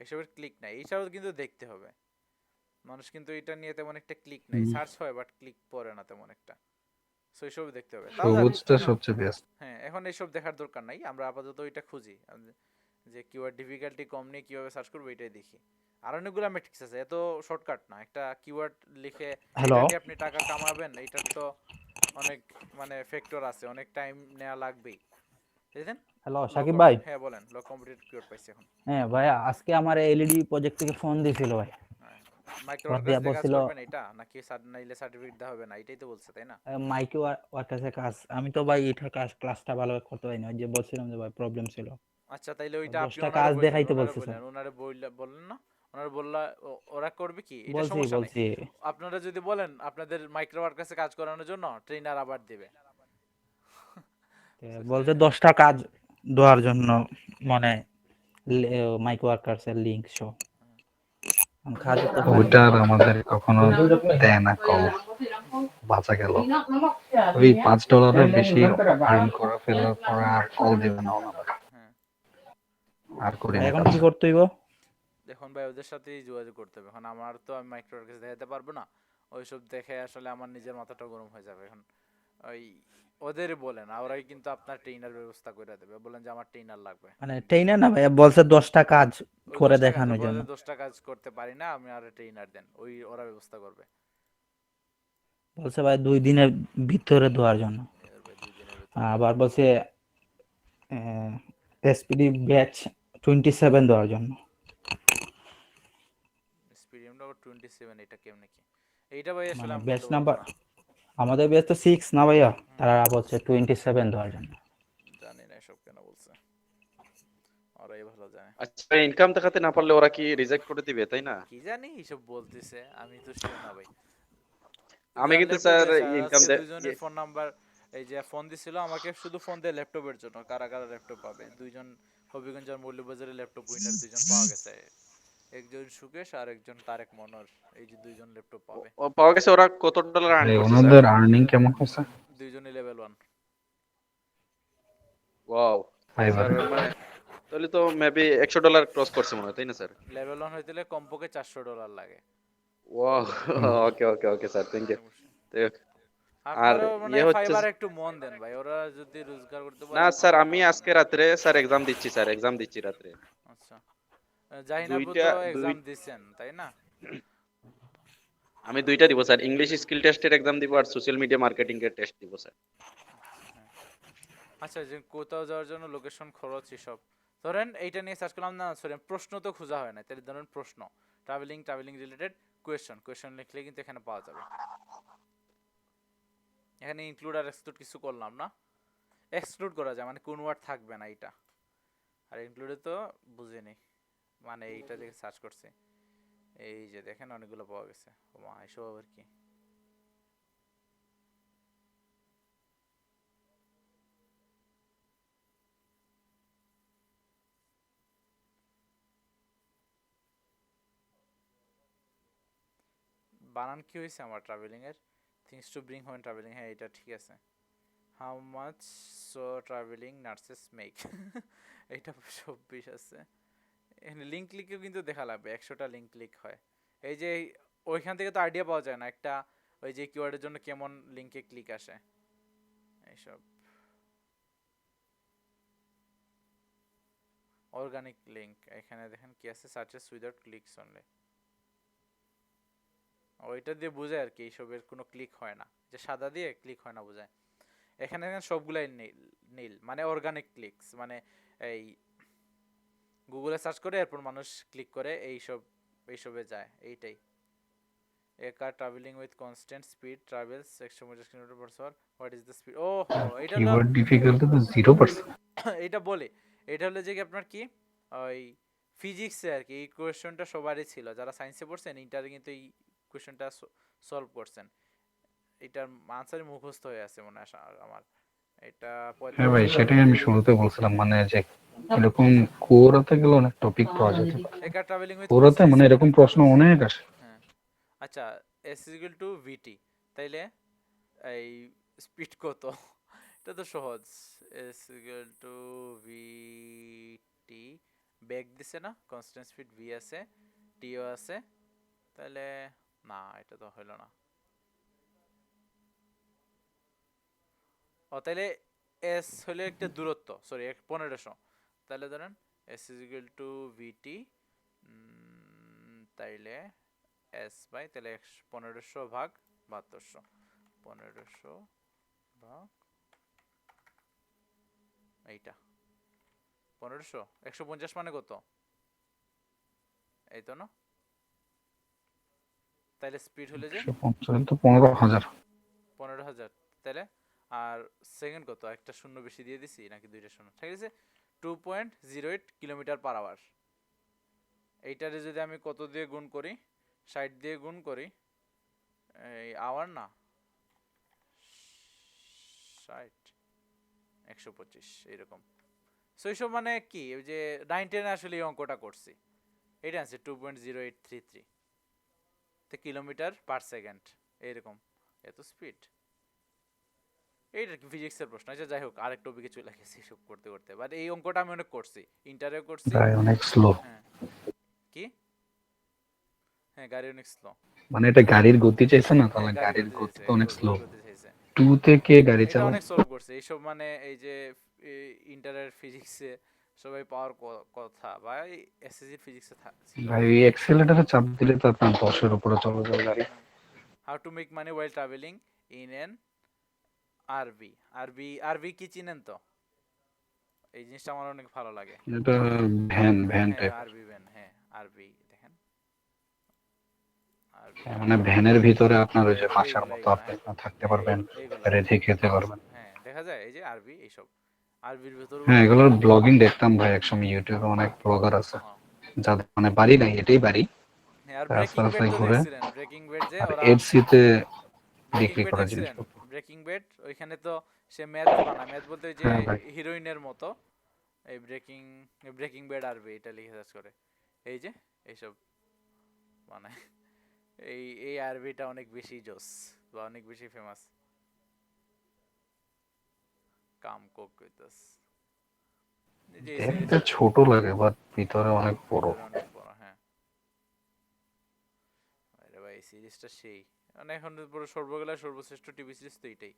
এসবের ক্লিক নাই। এইসব কিন্তু দেখতে হবে, মানুষ কিন্তু এটা নিয়ে তেমন একটা ক্লিক নাই, সার্চ হয় বাট ক্লিক পড়ে না তেমন একটা, সো এইসব দেখতে হবে। তাও যাক, সবুজটা এখন সবচেয়ে বেস্ট। হ্যাঁ এখন এইসব দেখার দরকার নাই, আমরা আপাতত ওইটা খুঁজি যে কিওয়ার্ড ডিফিকাল্টি কম নিয়ে কিভাবে সার্চ করবো এটাই দেখি। আর অনেকগুলো ম্যাট্রিক্স আছে, এত শর্টকাট না। একটা কিওয়ার্ড লিখে হ্যালো এটা নিয়ে আপনি টাকা কামাবেন, এটার তো অনেক মানে ফ্যাক্টর আছে, অনেক টাইম নেওয়া লাগবেই। বুঝলেন? হ্যালো সাকিব ভাই। হ্যাঁ বলেন, লো কম্পিটিটিভ কিওয়ার্ড পাইছি এখন। হ্যাঁ ভাই, আজকে আমার এলইডি প্রজেক্ট থেকে ফোন দিয়েছিল ভাই। মাইক্রো ওরা ওয়ার্কার্স দিয়া দিয়ে কাজ বলছিল করবেন এটা, নাকি নাইলে সার্টিফিকেট দেওয়া হবে না, এটাই তো বলছে তাই না? মাইক্রো ওয়ার্কার্সের কাজ। আমি তো ভাই এটা ক্লাসটা ভালোভাবে করতে পারিনি, ওই যে বলছিলাম যে ভাই প্রবলেম ছিল। আচ্ছা তাইলে ওইটা আপনি 10টা ওনারে কাজ বললেন, দেখাইতে ওনারে বলছে বললেন, স্যার। ওনারে বললেন না? ওনারে বললা ওরা করবে কি, এটা বলছি সমস্যা নেই। বলছি আপনারা যদি বলেন আপনাদের মাইক্রো ওয়ার্কার্সে কাজ করানোর জন্য ট্রেনার আবার দিবে। বলছে 10টা কাজ দেওয়ার জন্য, মানে মাইক্রো ওয়ার্কার্সের লিংক শো। আমি কাজ তো পারি ওইটা আর আমাদের কখনো দেয় না কল, বাঁচা গেল। ওই $5 বেশি আর্ন করে ফেলার পরে আর কল দেবে না ওনারা, হ্যাঁ আর করি ভাই। না এখন কাজ। কি করতে হইব? দেখুন ভাই, ওদের সাথেই যোগাযোগ করতে হবে। এখন আমার তো আমি মাইক্রো ওয়ার্কার্স দেখাতে পারবো না, ওইসব দেখে আসলে আমার নিজের মাথাটা গরম হয়ে যাবে। এখন ওই ওদের বলেন, ওরাই কিন্তু আপনার ট্রেনার ব্যবস্থা করে দেবে, বলেন যে আমার ট্রেনার লাগবে। মানে ট্রেনার না ভাই, বলছে 10টা কাজ ওই করে 10টা কাজ, দেখানোর জন্য। 10টা কাজ করতে পারি না আমি, আর ট্রেনার দেন, ওই ওরা ব্যবস্থা করবে। বলছে ভাই 2 দিনের ভিতরে দেওয়ার জন্য। এবার ভাই 2 দিনের ভেতরে আবার বলছে এসপিডি ব্যাচ 27 দেওয়ার জন্য। স্পিডিয়াম আবার 27, এটা কেমনে কি? এইটা ভাই আসলে মানে আমি ব্যাচ বলতে পারবো নাম্বার, না। আমাদের ব্যাচ তো 6 না ভাইয়া, তারা বলছে 27 দেওয়ার জন্য। জানি না এসব কেন বলছে, ওরাই ভালো জানে। আচ্ছা, ইনকাম দেখাতে না পারলে ওরা কি রিজেক্ট করে দিবে, তাই না? কি জানি এইসব বলতেছে, আমি তো শিওর না ভাই। আমি কিন্তু স্যার ইনকাম আজকে দুইজনের ফোন নাম্বার, এই যে ফোন দিছিল আমাকে, শুধু ফোন দিয়ে ল্যাপটপের জন্য, কারা কারা ল্যাপটপ পাবে। দুইজন হবিগঞ্জ আর মৌলভীবাজারের ল্যাপটপ উইনার দুইজন পাওয়া গেছে, একজন সুকেশ আর একজন তারেক মনোর, এই যে দুইজন ল্যাপটপ পাবে। পাওয়া গেছে। ওরা কত ডলার আর্ন করছে স্যার? ওনাদের আর্নিং কেমন হয়েছে? দুইজনই লেভেল 1। ওয়াও স্যার, মানে তাহলে তো মেবি $100 ক্রস করছে মনে হয়, তাই না স্যার? লেভেল 1 হইতে কমপক্ষে $400 লাগে। Wow, okay okay okay sir, thank you. আর আপনারা মানে ইয়ে হচ্ছে ফাইবার একটু মন দেন ভাই, ওরা যদি রোজগার করতে পারে। না স্যার, আমি আজকে রাত্রে স্যার এক্সাম দিচ্ছি স্যার, এক্সাম দিচ্ছি রাত্রে। আচ্ছা, জাহিনাপুর দুইটা তো এক্সাম দিছেন তাই না? আমি দুইটা দিব স্যার, ইংলিশ স্কিল টেস্টের এক্সাম দিব আর সোশ্যাল মিডিয়া মার্কেটিং এর টেস্ট দিব স্যার। আচ্ছা, যে কোথাও যাওয়ার জন্য লোকেশন, খরচ, এসব ধরেন এইটা নিয়ে সার্চ করলাম না, সরি প্রশ্ন তো খোঁজা হয় না, তাহলে ধরেন প্রশ্ন ট্রাভেলিং রিলেটেড কোয়েশ্চন লিখলে কিন্তু এখানে পাওয়া যাবে। এখানে ইনক্লুড আর এক্সক্লুড কিছু করলাম না, এক্সক্লুড করা যায় মানে কোন ওয়ার্ড থাকবে না এটা, আর ইনক্লুডে তো বুঝিনি, মানে এইটা দেখে সার্চ করছি, এই যে দেখেন অনেকগুলো পাওয়া গেছে। ওমা, এসব আবার কি? বানান কি হয়েছে আমার ট্রাভেলিং এর? Things to bring when travelling, হ্যাঁ এটা ঠিক আছে। How much so travelling nurses make, এইটা 26 আছে। এখানে লিঙ্ক ক্লিকেও কিন্তু দেখা লাগবে, 100টা লিঙ্ক ক্লিক হয়। এই যে ওইখান থেকে তো আইডিয়া পাওয়া যায় না একটা, ওই যে কিওয়ার্ডের জন্য কেমন লিঙ্কে ক্লিক আসে এইসব। অর্গানিক লিঙ্ক এখানে দেখেন কি আছে, সার্চেস উইদাউট ক্লিকস অনলি, ওইটা দিয়ে বোঝায় আর কি এইসবের কোনো ক্লিক হয় না, যে সাদা দিয়ে ক্লিক হয় না বোঝায়। এখানে সবগুলাই নীল মানে অর্গানিক ক্লিকস, মানে এই গুগলে সার্চ করে এরপর মানুষ ক্লিক করে এইসবে যায়, এইটাই। A car travelling with constant speed travels 150 কিলোমিটার/আওয়ার, হোয়াট ইজ দ্য স্পিড? ও এটা হলো কিওয়ার্ড ডিফিকাল্টি তো 0%। এটা বলে, এটা হলো যে কি আপনার কি ওই ফিজিক্সে আর কি, এই কোয়েশ্চনটা সবারই ছিল, যারা সায়েন্সে পড়ছেন ইন্টারে কিন্তু এই কোয়েশ্চনটা সলভ করছেন, এটার আনসারই মুখস্থ হয়ে আছে মনে হয় আমার। এটা হ্যাঁ ভাই 45 সেটাই আমি শুরুতে বলছিলাম মানে যে এরকম কোরাতে গেলে অনেক টপিক পাওয়া যেতে পারে একা ট্রাভেলিং উইথ কোরাতে মানে এরকম প্রশ্ন অনেক আসে হ্যাঁ আচ্ছা এস ইকুয়াল টু ভিটি তাইলে এই স্পিড কত এটা তো সহজ এস ইকুয়াল টু ভিটি ব্যাক দিছে না কনস্ট্যান্ট স্পিড ভি আছে টিও আছে তাহলে না এটা তো হলো না ও তাহলে এস হলো একটা দূরত্ব সরি 1500 তাহলে ধরেন এস ইজ ইকুয়াল টু ভিটি তাইলে এস বাই তাহলে 1500 ভাগ 7200 1500 ভাগ এইটা 1500 150 মানে কত এই তো না তাহলে স্পিড হলে যে 150 তো 15,000 15,000 তাহলে আর সেকেন্ড কত একটা শূন্য বেশি দিয়ে দিছি নাকি দুইটা শূন্য ঠিক আছে 2.08 কিলোমিটার পার আওয়ার এইটারে যদি আমি কত দিয়ে গুণ করি 60 দিয়ে গুণ করি এই আওয়ার না 60 125 এরকম সো এইসব মানে কি ওই যে 910 আসলে এই অঙ্কটা করছি এটা আছে 2.0833 তে কিলোমিটার পার সেকেন্ড এরকম এত স্পিড এইটা কি ফিজিক্সের প্রশ্ন আচ্ছা যাই হোক আরেক টপিকে চলে গেছি সব করতে করতে বাট এই অঙ্কটা আমি অনেক করছি ইন্টারে করছি ভাই অনেক স্লো হ্যাঁ কি হ্যাঁ গাড়ি অনেক স্লো মানে এটা গাড়ির গতি চাইছে না হ্যাঁ তাহলে গাড়ি গাড়ির গতি গতি চাইছে তো অনেক স্লো গতি চাইছে 2 তে কে গাড়ি এটা চালায় অনেক সলভ করছে এইসব মানে এই যে ইন্টারের ফিজিক্সে সবাই পাওয়ার কথা বা এসএসসি ফিজিক্সে ছিল ভাই এই অ্যাক্সিলারেটরে চাপ দিলে তো আপনার 10 এর উপরে চলে যাবে গাড়ি how to make money while travelling in an RV RV কি চিনেন তো এই জিনিসটা আমার অনেক ভালো লাগে এটা ভ্যান হ্যাঁ টাইপ আরভি ভ্যান হ্যাঁ আরভি দেখেন আরভি মানে ভ্যানের ভিতরে আপনার ওই যে বাসার এইগুলা মতো এইগুলা আপনি হ্যাঁ থাকতে পারবেন এইগুলা রেখে খেতে পারবেন হ্যাঁ দেখা যায় এই যে আরভি এইসব আরভির হ্যাঁ ভেতরগুলো এগুলোর ব্লগিং দেখতাম ভাই একসময় ইউটিউবে অনেক ব্লগার আছে হ্যাঁ যাদের মানে বাড়ি নাই এটাই বাড়ি হ্যাঁ, আর রাস্তা ব্রেকিং ব্যাড রাস্তায় তো ঘুরে দেখছিলেন ব্রেকিং ব্যাড যে আর ওরা এডসিতে ব্রেকিং বিক্রি ব্যাড করা দেখছিলেন জিনিসপত্র ব্রেকিং ব্যাড ওইখানে তো সে ম্যাথ বানায় ম্যাথ বলতে ওই যে হ্যাঁ ভাই হিরোইনের মতো এই ব্রেকিং ব্যাড আরবি এটা লিখে সার্চ করে এই যে এইসব মানে এই আরবিটা অনেক বেশি জোস বা অনেক বেশি ফেমাস কাম কোক কইতাস এই যে এই দেখতে সিরিজটা ছোট লাগে বাট ভিতরে অনেক বড় ভিতরে অনেক বড় হ্যাঁ আরে ভাই এই সিরিজটা সেই মানে এখন পুরো সর্বশ্রেষ্ঠ টিভি সিরিজ তো এটাই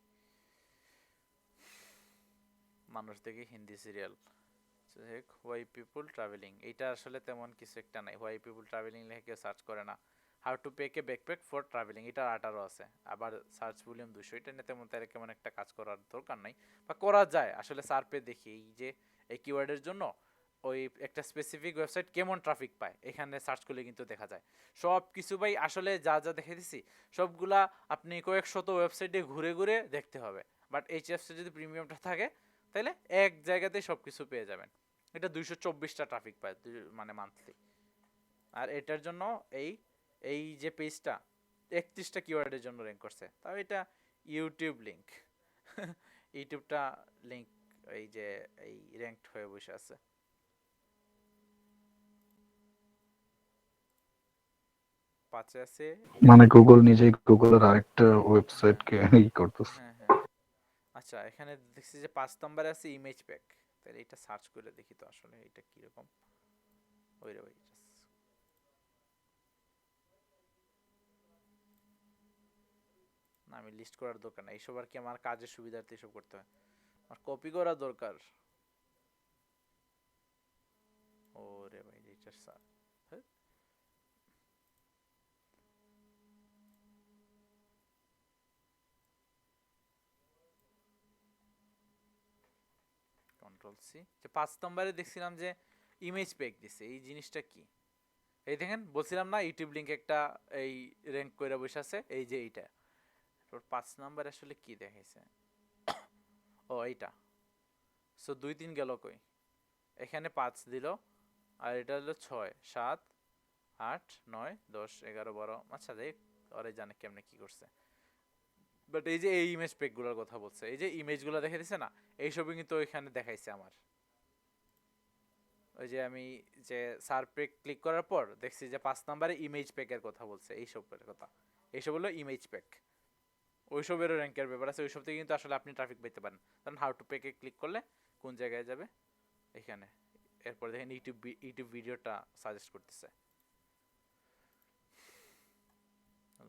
মানুষ দেখে Hindi serial why people travelling এইটা আসলে তেমন কিছু একটা নাই হোয়াই পিপল ট্রাভেলিং লিখে কেউ সার্চ করে না হাউ টু পেক এ ব্যাকপ্যাক ফর ট্রাভেলিং এটা 18 আছে আবার সার্চ ভলিউম 200 এটা নিয়ে তেমন তার কেমন একটা কাজ করার দরকার নাই বা করা যায় আসলে সার্পে দেখি এই যে এই কিওয়ার্ডের জন্য ওই একটা স্পেসিফিক ওয়েবসাইট কেমন ট্রাফিক পায় এখানে সার্চ করলে কিন্তু দেখা যায় সব কিছু ভাই আসলে যা যা দেখে দিছি সবগুলা আপনি কয়েক শত ওয়েবসাইটে ঘুরে ঘুরে দেখতে হবে বাট এইচএফসি যদি প্রিমিয়ামটা থাকে তাহলে এক জায়গাতেই সব কিছু পেয়ে যাবেন এটা 224টা ট্রাফিক পায় মানে মান্থলি আর এটার জন্য এই এই যে পেজটা 31টা কিওয়ার্ডের জন্য র্যাঙ্ক করছে তাও এটা ইউটিউব লিংক ইউটিউবটা লিংক এই যে এই র্যাঙ্কড হয়ে বসে আছে পাঁচে আছে মানে গুগল নিজেই গুগলের আরেকটা ওয়েবসাইটকে ই করতেছে হ্যাঁ হ্যাঁ আচ্ছা এখানে দেখছি যে 5 নম্বরে আছে ইমেজ প্যাক তাহলে এটা সার্চ করে দেখি তো আসলে এটা কি রকম ওই রে ভাই না আমি লিস্ট করার দরকার নাই এইসব আর কি আমার কাজের সুবিধার্থে এসব করতে হয় আমার কপি করা দরকার ওরে ভাই রিচার্জ স্যার কন্ট্রোল সি যে 5 নম্বরে দেখছিলাম যে ইমেজ প্যাক দিছে এই জিনিসটা কি এই দেখেন বলছিলাম না ইউটিউব লিংক একটা এই র‍্যাঙ্ক কইরা বসে আছে এই যে এইটা তোর 5 নাম্বার আসলে কি দেখাইছে ও এইটা সো 2 3 গেল কই এখানে 5 দিল আর এটা হলো 6 7 8 9 10 11 12 আচ্ছা দেখ ওরে জানে কেমনে কি করছে বাট এই যে এই ইমেজ পেকগুলোর কথা বলছে, এই যে ইমেজগুলো দেখে দিছে না, এইসবই কিন্তু ওইখানে দেখাইছে আমার। ওই যে আমি যে সার পেক ক্লিক করার পর দেখছি যে 5 নম্বরে ইমেজ পেকের কথা বলছে, এইসবের কথা। এইসব হলো ইমেজ পেক, ওইসবেরও র্যাঙ্কের ব্যাপার আছে, ওইসব থেকে কিন্তু আসলে আপনি ট্রাফিক পেতে পারেন। কারণ হাউ টু পেকে ক্লিক করলে কোন জায়গায় যাবে এখানে, এরপর দেখেন ইউটিউব ভিডিওটা সাজেস্ট করতেছে।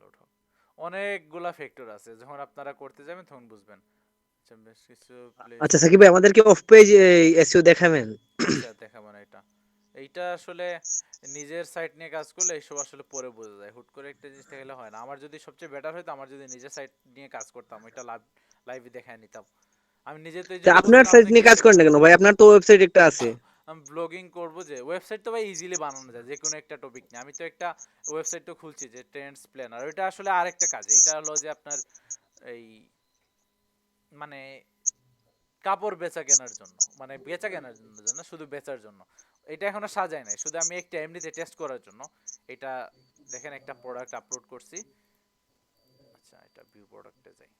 লোড হোক, অনেকগুলা ফ্যাক্টর আছে, যখন আপনারা করতে যাবেন তখন বুঝবেন। আচ্ছা বেশ কিছু আচ্ছা সাকিব ভাই, আমাদেরকে অফ পেজ এসইও দেখাবেন? আচ্ছা দেখাবো না এটা। এইটা আসলে নিজের সাইট নিয়ে কাজ করলে এইসব আসলে পরে বোঝা যায়, হুট করে একটা জিনিস দেখালে হয় না। আমার যদি সবচেয়ে বেটার হতো, আমার যদি নিজের সাইট নিয়ে কাজ করতাম, এটা লাইভে দেখায় নিতাম। আমি নিজে তো এই তা জন্য আপনার বলছি না সাইট আপনি নিয়ে কাজ কিভাবে করেন না করবেন। কেন ভাই? আপনার তো ওয়েবসাইট একটা আছে। আমি ব্লগিং করব, যে ওয়েবসাইট তো ভাই ইজিলি বানানো যায় যে কোনো একটা টপিক নিয়ে। আমি তো একটা ওয়েবসাইট তো খুলছি যে ট্রেন্ডস প্ল্যানার, ওইটা আসলে আরেকটা কাজ। এটা হলো যে আপনার এই মানে কাপড় বেচা কেনার জন্য, মানে বেচা কেনার জন্য না, শুধু বেচার জন্য। এটা এখনো সাজায় নাই, শুধু আমি একটা এমনিতে টেস্ট করার জন্য। এটা দেখেন একটা প্রোডাক্ট আপলোড করছি। আচ্ছা এটা ভিউ প্রোডাক্টে যাই।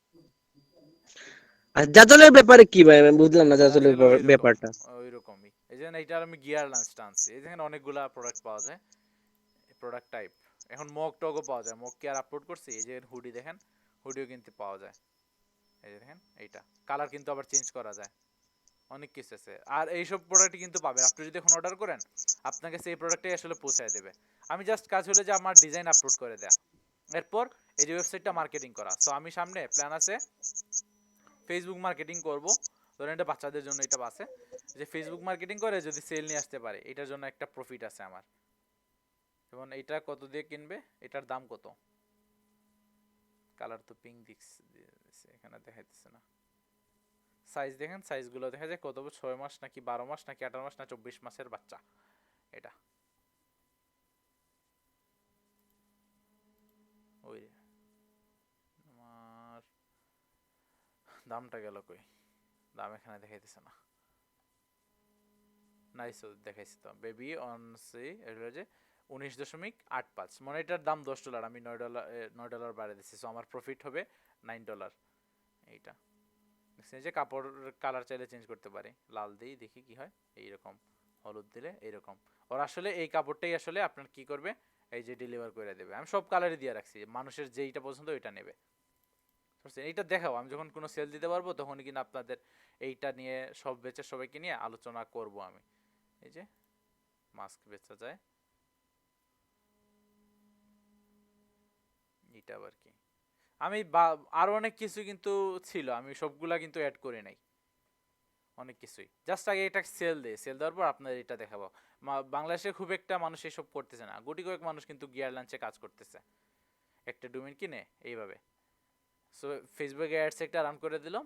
আর জাজলের ব্যাপারে কি ভাই? আমি বুঝলাম না জাজলের আসলে ওইরকম, ব্যাপারটা। ওইরকমই। এই যে এইটার আমি গিয়ার লাঞ্চ টানছি, এই দেখেন অনেকগুলা প্রোডাক্ট পাওয়া যায়, প্রোডাক্ট টাইপ। এখন মগ টগও পাওয়া যায়, মগ কি আর আপলোড করছি। এই যে হুডি দেখেন, হুডিও কিন্তু পাওয়া যায়। এই যে দেখেন এইটা কালার কিন্তু আবার চেঞ্জ করা যায়, অনেক কিছু আছে। আর এইসব প্রোডাক্ট কিন্তু পাবেন, আপনি যদি এখন অর্ডার করেন আপনাকে সেই প্রোডাক্টটাই আসলে পৌঁছায় দেবে। আমি জাস্ট কাজ হলো যে আমার ডিজাইন আপলোড করে দেয়া, এরপর এই যে ওয়েবসাইটটা মার্কেটিং করা। সো আমি সামনে প্ল্যান আছে ফেসবুক মার্কেটিং করব। ধরেন এটা বাচ্চাদের জন্য এটা আছে, যে ফেসবুক মার্কেটিং করে যদি সেল নিয়ে আসতে পারে, এটার জন্য একটা প্রফিট আছে আমার। যেমন এটা কত দিয়ে কিনবে, এটার দাম কত, কালার তো পিঙ্ক দিচ্ছে, এখানে দেখাইতেছে না। সাইজ দেখেন, সাইজগুলো দেখা যায় কত, 6 মাস নাকি 12 মাস নাকি 18 মাস না 24 মাসের বাচ্চা। এটা ওই আমার দামটা গেল কই, দাম এখানে দেখাইতেছে না। নাইস দেখাইছে তো, বেবি অন সি এটা যে 19.85, মানে এটার দাম $10, আমি $9 বাড়িয়ে দিচ্ছি। সো আমার প্রফিট হবে $9। এইটা দেখছেন যে কাপড় কালার চাইলে চেঞ্জ করতে পারি, লাল দিই দেখি কি হয়, এইরকম হলুদ দিলে এইরকম। ওর আসলে এই কাপড়টাই আসলে আপনার কি করবে, এই যে ডেলিভার করে দেবে। আমি সব কালারই দিয়ে রাখছি, মানুষের যেইটা পছন্দ ওইটা নেবে। বুঝছেন, এইটা দেখাও, আমি যখন কোনো সেল দিতে পারবো তখন কিনা আপনাদের এইটা নিয়ে সব বেচে সবাইকে নিয়ে আলোচনা করব আমি। এই যে মাস্ক বেচা যায়, এটা আবার কি, আমি আরো অনেক কিছু কিন্তু ছিল, আমি সবগুলা কিন্তু অ্যাড করি নাই, অনেক কিছুই। জাস্ট আগে এটা সেল দেয়, সেল দেওয়ার পর আপনার এটা দেখাবো। বাংলাদেশে খুব একটা মানুষ এসব করতেছে না, গুটি কয়েক মানুষ কিন্তু গিয়ার লাঞ্চে কাজ করতেছে, একটা ডোমেইন কিনে এইভাবে। সো ফেসবুকে অ্যাডস একটা রান করে দিলাম,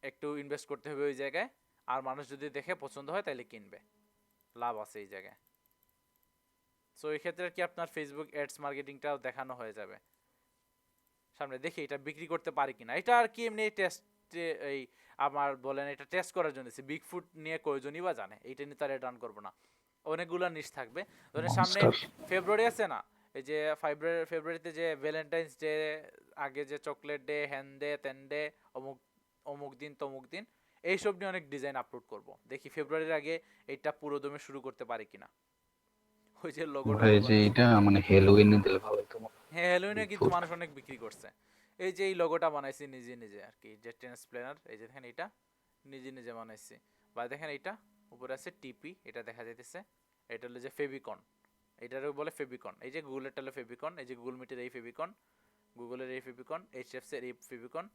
একটু ইনভেস্ট করতে হবে ওই জায়গায়, আর মানুষ যদি দেখে পছন্দ হয় তাহলে কিনবে, লাভ আছে এই জায়গায়। সো এই ক্ষেত্রে কি আপনার ফেসবুক অ্যাডস মার্কেটিংটাও দেখানো হয়ে যাবে সামনে। দেখি এটা বিক্রি করতে পারি কিনা, এটা আর কি এমনি টেস্ট, এই আমার বলেন এটা টেস্ট করার জন্য। বিগ ফুড নিয়ে কয়জনই বা জানে, এইটা নিয়ে তার রান করবো না, অনেকগুলো নিশ থাকবে। ধরেন সামনে ফেব্রুয়ারি আছে না, এই যে ফেব্রুয়ারিতে যে ভ্যালেন্টাইন্স ডে, আগে যে চকলেট ডে, হ্যান ডে, তেন ডে, অমুক অমুক দিন তমুক দিন, এইসব নিয়ে অনেক ডিজাইন আপলোড করব। দেখি ফেব্রুয়ারির আগে এটা পুরো দমে শুরু করতে পারি কিনা। ওই যে লোগোটা ভাই যে এটা মানে হ্যালোউইনে দিলে ভালো হতো। হ্যাঁ হ্যালোইনে কিন্তু মানুষ অনেক বিক্রি করছে। এই যে এই লোগোটা বানাইছি নিজে নিজে আর কি, যে ট্রেন্ডস প্ল্যানার, এই যে দেখেন এটা নিজে নিজে বানাইছি। বা দেখেন এইটা উপরে আছে টিপি, এটা দেখা যাইতেছে, এটা হলো যে ফেভিকন, এটারও বলে ফেভিকন। এই যে গুগলেরটা হলো ফেভিকন, এই যে গুগল মিটের এই ফেভিকন, গুগলের এই ফেভিকন, এইচএফসি এর এই ফেভিকন,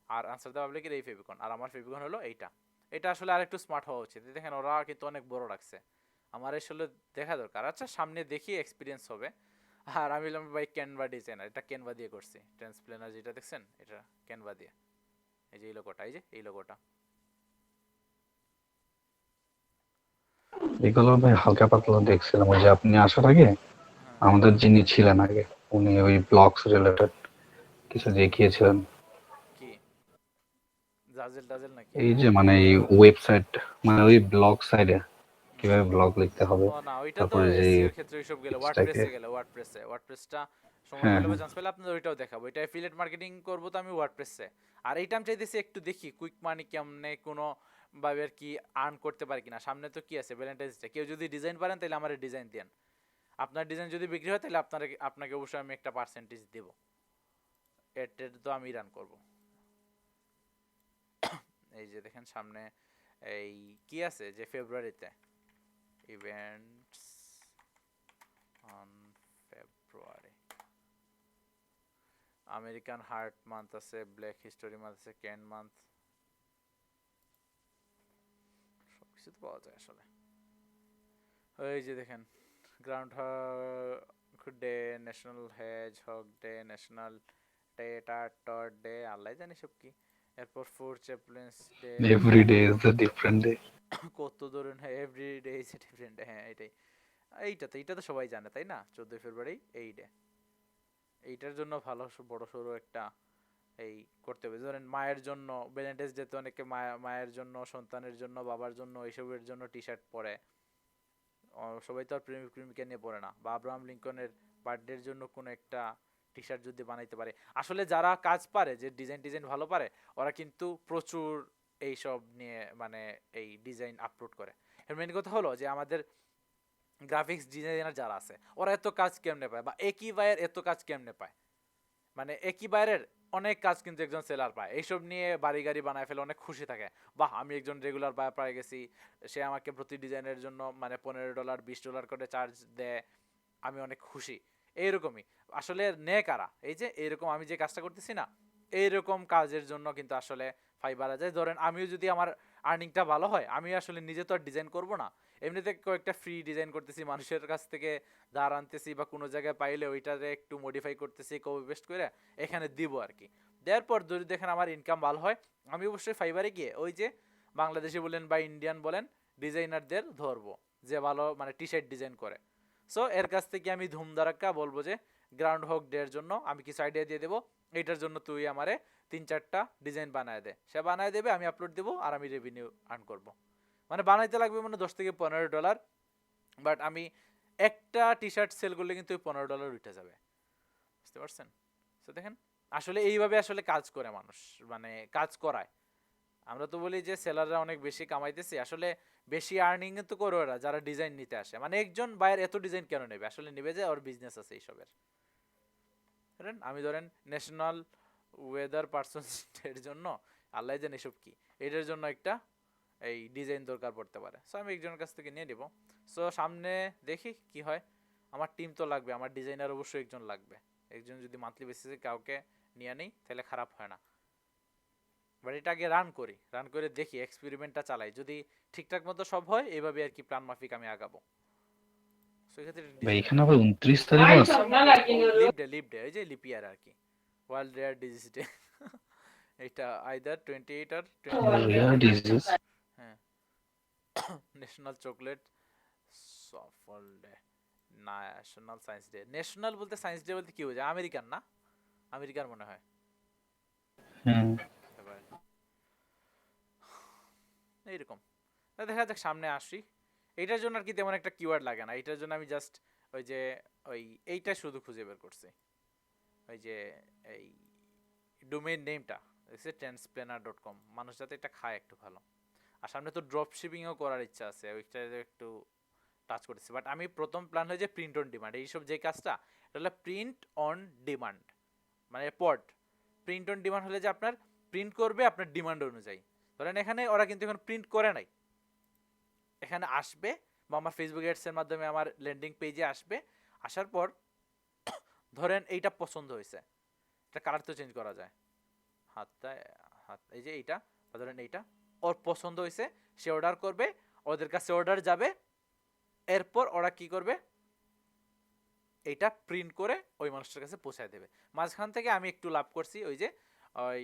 আর আনসার দ্য পাবলিকের এই ফেভিকন, আর আমার ফেভিকন হলো এইটা। এটা আসলে আরেকটু স্মার্ট হওয়া উচিত। দেখেন ওরা কিন্তু অনেক বড় রাখছে, আমার আসলে দেখা দরকার। আচ্ছা সামনে দেখি এক্সপিরিয়েন্স হবে। আর আমি বললাম ভাই ক্যানভা ডিজাইনার, এটা ক্যানভা দিয়ে করছি, ট্রান্সপ্লেনার যেটা দেখছেন এটা ক্যানভা দিয়ে। এই যে এই লোগোটা, এই যে এই লোগোটা, এগুলো ভাই হালকা পাতলা দেখছিলাম, ওই যে আপনি আসার আগে আমাদের যিনি ছিলেন আগে, উনি ওই ব্লগস রিলেটেড কিছু দেখিয়েছিলেন। কি জাজেল টাজেল নাকি? এই যে মানে এই ওয়েবসাইট, মানে ওই ব্লগ সাইডে কিভাবে ব্লগ লিখতে হবে, ও না, ওইটা তো তারপরে যে এসইও এর ক্ষেত্রে ওইসব গেলে টেক্সটটাকে ওয়ার্ডপ্রেসে গেলে, ওয়ার্ডপ্রেসটা সময় হ্যাঁ পেলে বা হ্যাঁ। চান্স পেলে আপনাদের ওইটাও দেখাবো। এটা অ্যাফিলিয়েট মার্কেটিং করবো তো আমি ওয়ার্ডপ্রেসে। আর এইটা আমি চাইতেছি একটু দেখি কুইক মানি কেমনে কোনো ভাবে আর কি আর্ন করতে পারি কিনা। সামনে তো কি আছে ভ্যালেন্টাইন্স ডে, কেউ যদি ডিজাইন পারেন তাহলে আমার ডিজাইন দেন, আপনার ডিজাইন যদি বিক্রি হয় তাহলে আপনাকে অবশ্যই আমি একটা পার্সেন্টেজ দেবো। এটা তো আমি রান করব। এই যে দেখেন সামনে এই কি আছে যে ফেব্রুয়ারিতে events on February, American heart month আছে, ব্ল্যাক হিস্টোরি মান্থ আছে, ক্যান মান্থ, সবকিছু তো পাওয়া যায় আসলে। ওই যে দেখেন groundhog day, national hedgehog day, national tater tot day, Allah জানি সব কি। এরপর four chaplains day, every day is a different day. কত ধরুন, হ্যাঁ এভরি ডে ইজ ডিফারেন্ট, হ্যাঁ এটাই। এইটা তো সবাই জানে তাই না, 14 ফেব্রুয়ারি এই ডে। এইটার জন্য ভালো বড় সড়ো একটা এই করতে হবে। ধরেন মায়ের জন্য ভ্যালেন্টাইন্স ডে তে অনেকে মায়ের জন্য, সন্তানের জন্য, বাবার জন্য, এইসবের জন্য টি শার্ট পরে। সবাই তো আর প্রেমিক প্রেমিকা নিয়ে পড়ে না। বা আব্রাহাম লিঙ্কনের বার্থডের জন্য কোনো একটা টি শার্ট যদি বানাইতে পারে, আসলে যারা কাজ পারে, যে ডিজাইন ভালো পারে, ওরা কিন্তু প্রচুর এইসব নিয়ে মানে এই ডিজাইন আপলোড করে। এর মেন কথা হলো যে আমাদের গ্রাফিক্স ডিজাইনার যারা আছে ওরা এত কাজ কেমনে পায়, বা একই বাইয়ের এত কাজ কেমনে পায়, মানে একই বাইরের অনেক কাজ কিন্তু একজন সেলার পায়। এইসব নিয়ে বাড়ি গাড়ি বানায় ফেলে, অনেক খুশি থাকে, বাহ আমি একজন রেগুলার বায়ার পাই গেছি, সে আমাকে প্রতি ডিজাইনের জন্য মানে $15 $20 করে চার্জ দেয়, আমি অনেক খুশি। এইরকমই আসলে নে কারা, এই যে এইরকম আমি যে কাজটা করতেছি না, এইরকম কাজের জন্য কিন্তু আসলে ফাইবারে যায়। ধরেন আমিও যদি আমার আর্নিংটা ভালো হয়, আমি আসলে নিজে তো আর ডিজাইন করবো না, এমনিতে কয়েকটা ফ্রি ডিজাইন করতেছি, মানুষের কাছ থেকে ধার আনতেছি, বা কোনো জায়গায় পাইলে ওইটারে একটু মডিফাই করতেছি, কপি পেস্ট করে এখানে দিব আর কি। দেওয়ার পর যদি দেখেন আমার ইনকাম ভালো হয়, আমি অবশ্যই ফাইবারে গিয়ে ওই যে বাংলাদেশি বলেন বা ইন্ডিয়ান বলেন ডিজাইনারদের ধরবো, যে ভালো মানে টি শার্ট ডিজাইন করে। সো এর কাছ থেকে আমি ধুমধারাক্কা বলবো যে গ্রাউন্ড হক ডে এর জন্য আমি কিছু আইডিয়া দিয়ে দেবো, এইটার জন্য তুই আমারে 3-4টা ডিজাইন বানায় দে। সে বানায় দেবে, আমি আপলোড দেবো, আর আমি রেভিনিউ আর্ন করবো। মানে বানাইতে লাগবে মানে $10 থেকে $15, বাট আমি একটা টি শার্ট সেল করলে কিন্তু ওই $15 উঠে যাবে, বুঝতে পারছেন? তো দেখেন আসলে এইভাবে আসলে কাজ করে মানুষ, মানে কাজ করায়। আমরা তো বলি যে সেলাররা অনেক বেশি কামাইতেছে, আসলে বেশি আর্নিং তো করে ওরা যারা ডিজাইন নিতে আসে। মানে একজন বায়ার এত ডিজাইন কেন নেবে, আসলে নেবে যে ওর বিজনেস আছে এইসবের। ধরেন আমি ধরেন ন্যাশনাল ওয়েদার পার্সন এর জন্য আল্লাহ জানে এসব কি, এটার জন্য একটা এই ডিজাইন দরকার পড়তে পারে। সো আমি একজনের কাছ থেকে নিয়ে নিব। সো সামনে দেখি কি হয়। আমার টিম তো লাগবে, আমার ডিজাইনার অবশ্যই একজন লাগবে। একজন যদি মান্থলি বেসিসে কাউকে নিয়ে নেই তাহলে খারাপ হয় না। বাট এটা আগে রান করে দেখি, এক্সপেরিমেন্টটা চালাই, যদি ঠিকঠাক মতো সব হয় এইভাবে আর কি প্ল্যান মাফিক আমি আগাবো। সেক্ষেত্রে ভাই এখানে আবার 29 তারিখ আছে। লিপ ডে ওই যে লিপ ইয়ার আর কি, ওয়ার্ল্ড রেয়ার ডিজিজ ডে। এটা আইদার 28 আর 29। Rare disease. হ্যাঁ ন্যাশনাল চকলেট সফল day, national science day. National বলতে সায়েন্স ডে বলতে কি বোঝায়, আমেরিকান না, আমেরিকার মনে হয়। হুম। এবার এইরকম দেখা যাক সামনে আসি। এইটার জন্য আর কি তেমন একটা কিওয়ার্ড লাগে না, এইটার জন্য আমি জাস্ট ওই যে এইটা শুধু খুঁজে বের করছি, ওই যে এই ডোমেইন নেমটা দেখছি transplaner.com, মানুষ যাতে এটা খায় একটু ভালো। আর সামনে তো ড্রপ শিপিংও করার ইচ্ছা আছে, ওইটা একটু টাচ করতেছি। বাট আমি প্রথম প্ল্যান হয়েছে প্রিন্ট অন ডিমান্ড, এইসব যে কাজটা এটা হলো প্রিন্ট অন ডিমান্ড, মানে প্রিন্ট অন ডিমান্ড হলে যে আপনার প্রিন্ট করবে আপনার ডিমান্ড অনুযায়ী। ধরেন এখানে ওরা কিন্তু এখন প্রিন্ট করে নাই, এখানে আসবে বা আমার ফেসবুক অ্যাডসের মাধ্যমে আমার ল্যান্ডিং পেজে আসবে, আসার পর ধরেন এইটা পছন্দ হয়েছে, এটা কালার তো চেঞ্জ করা যায়, হাত এই যে এইটা, বা ধরেন এইটা ওর পছন্দ হয়েছে, সে অর্ডার করবে, ওদের কাছে অর্ডার যাবে, এরপর ওরা কি করবে এইটা প্রিন্ট করে ওই মানুষটার কাছে পৌঁছায় দেবে। মাঝখান থেকে আমি একটু লাভ করছি, ওই যে ওই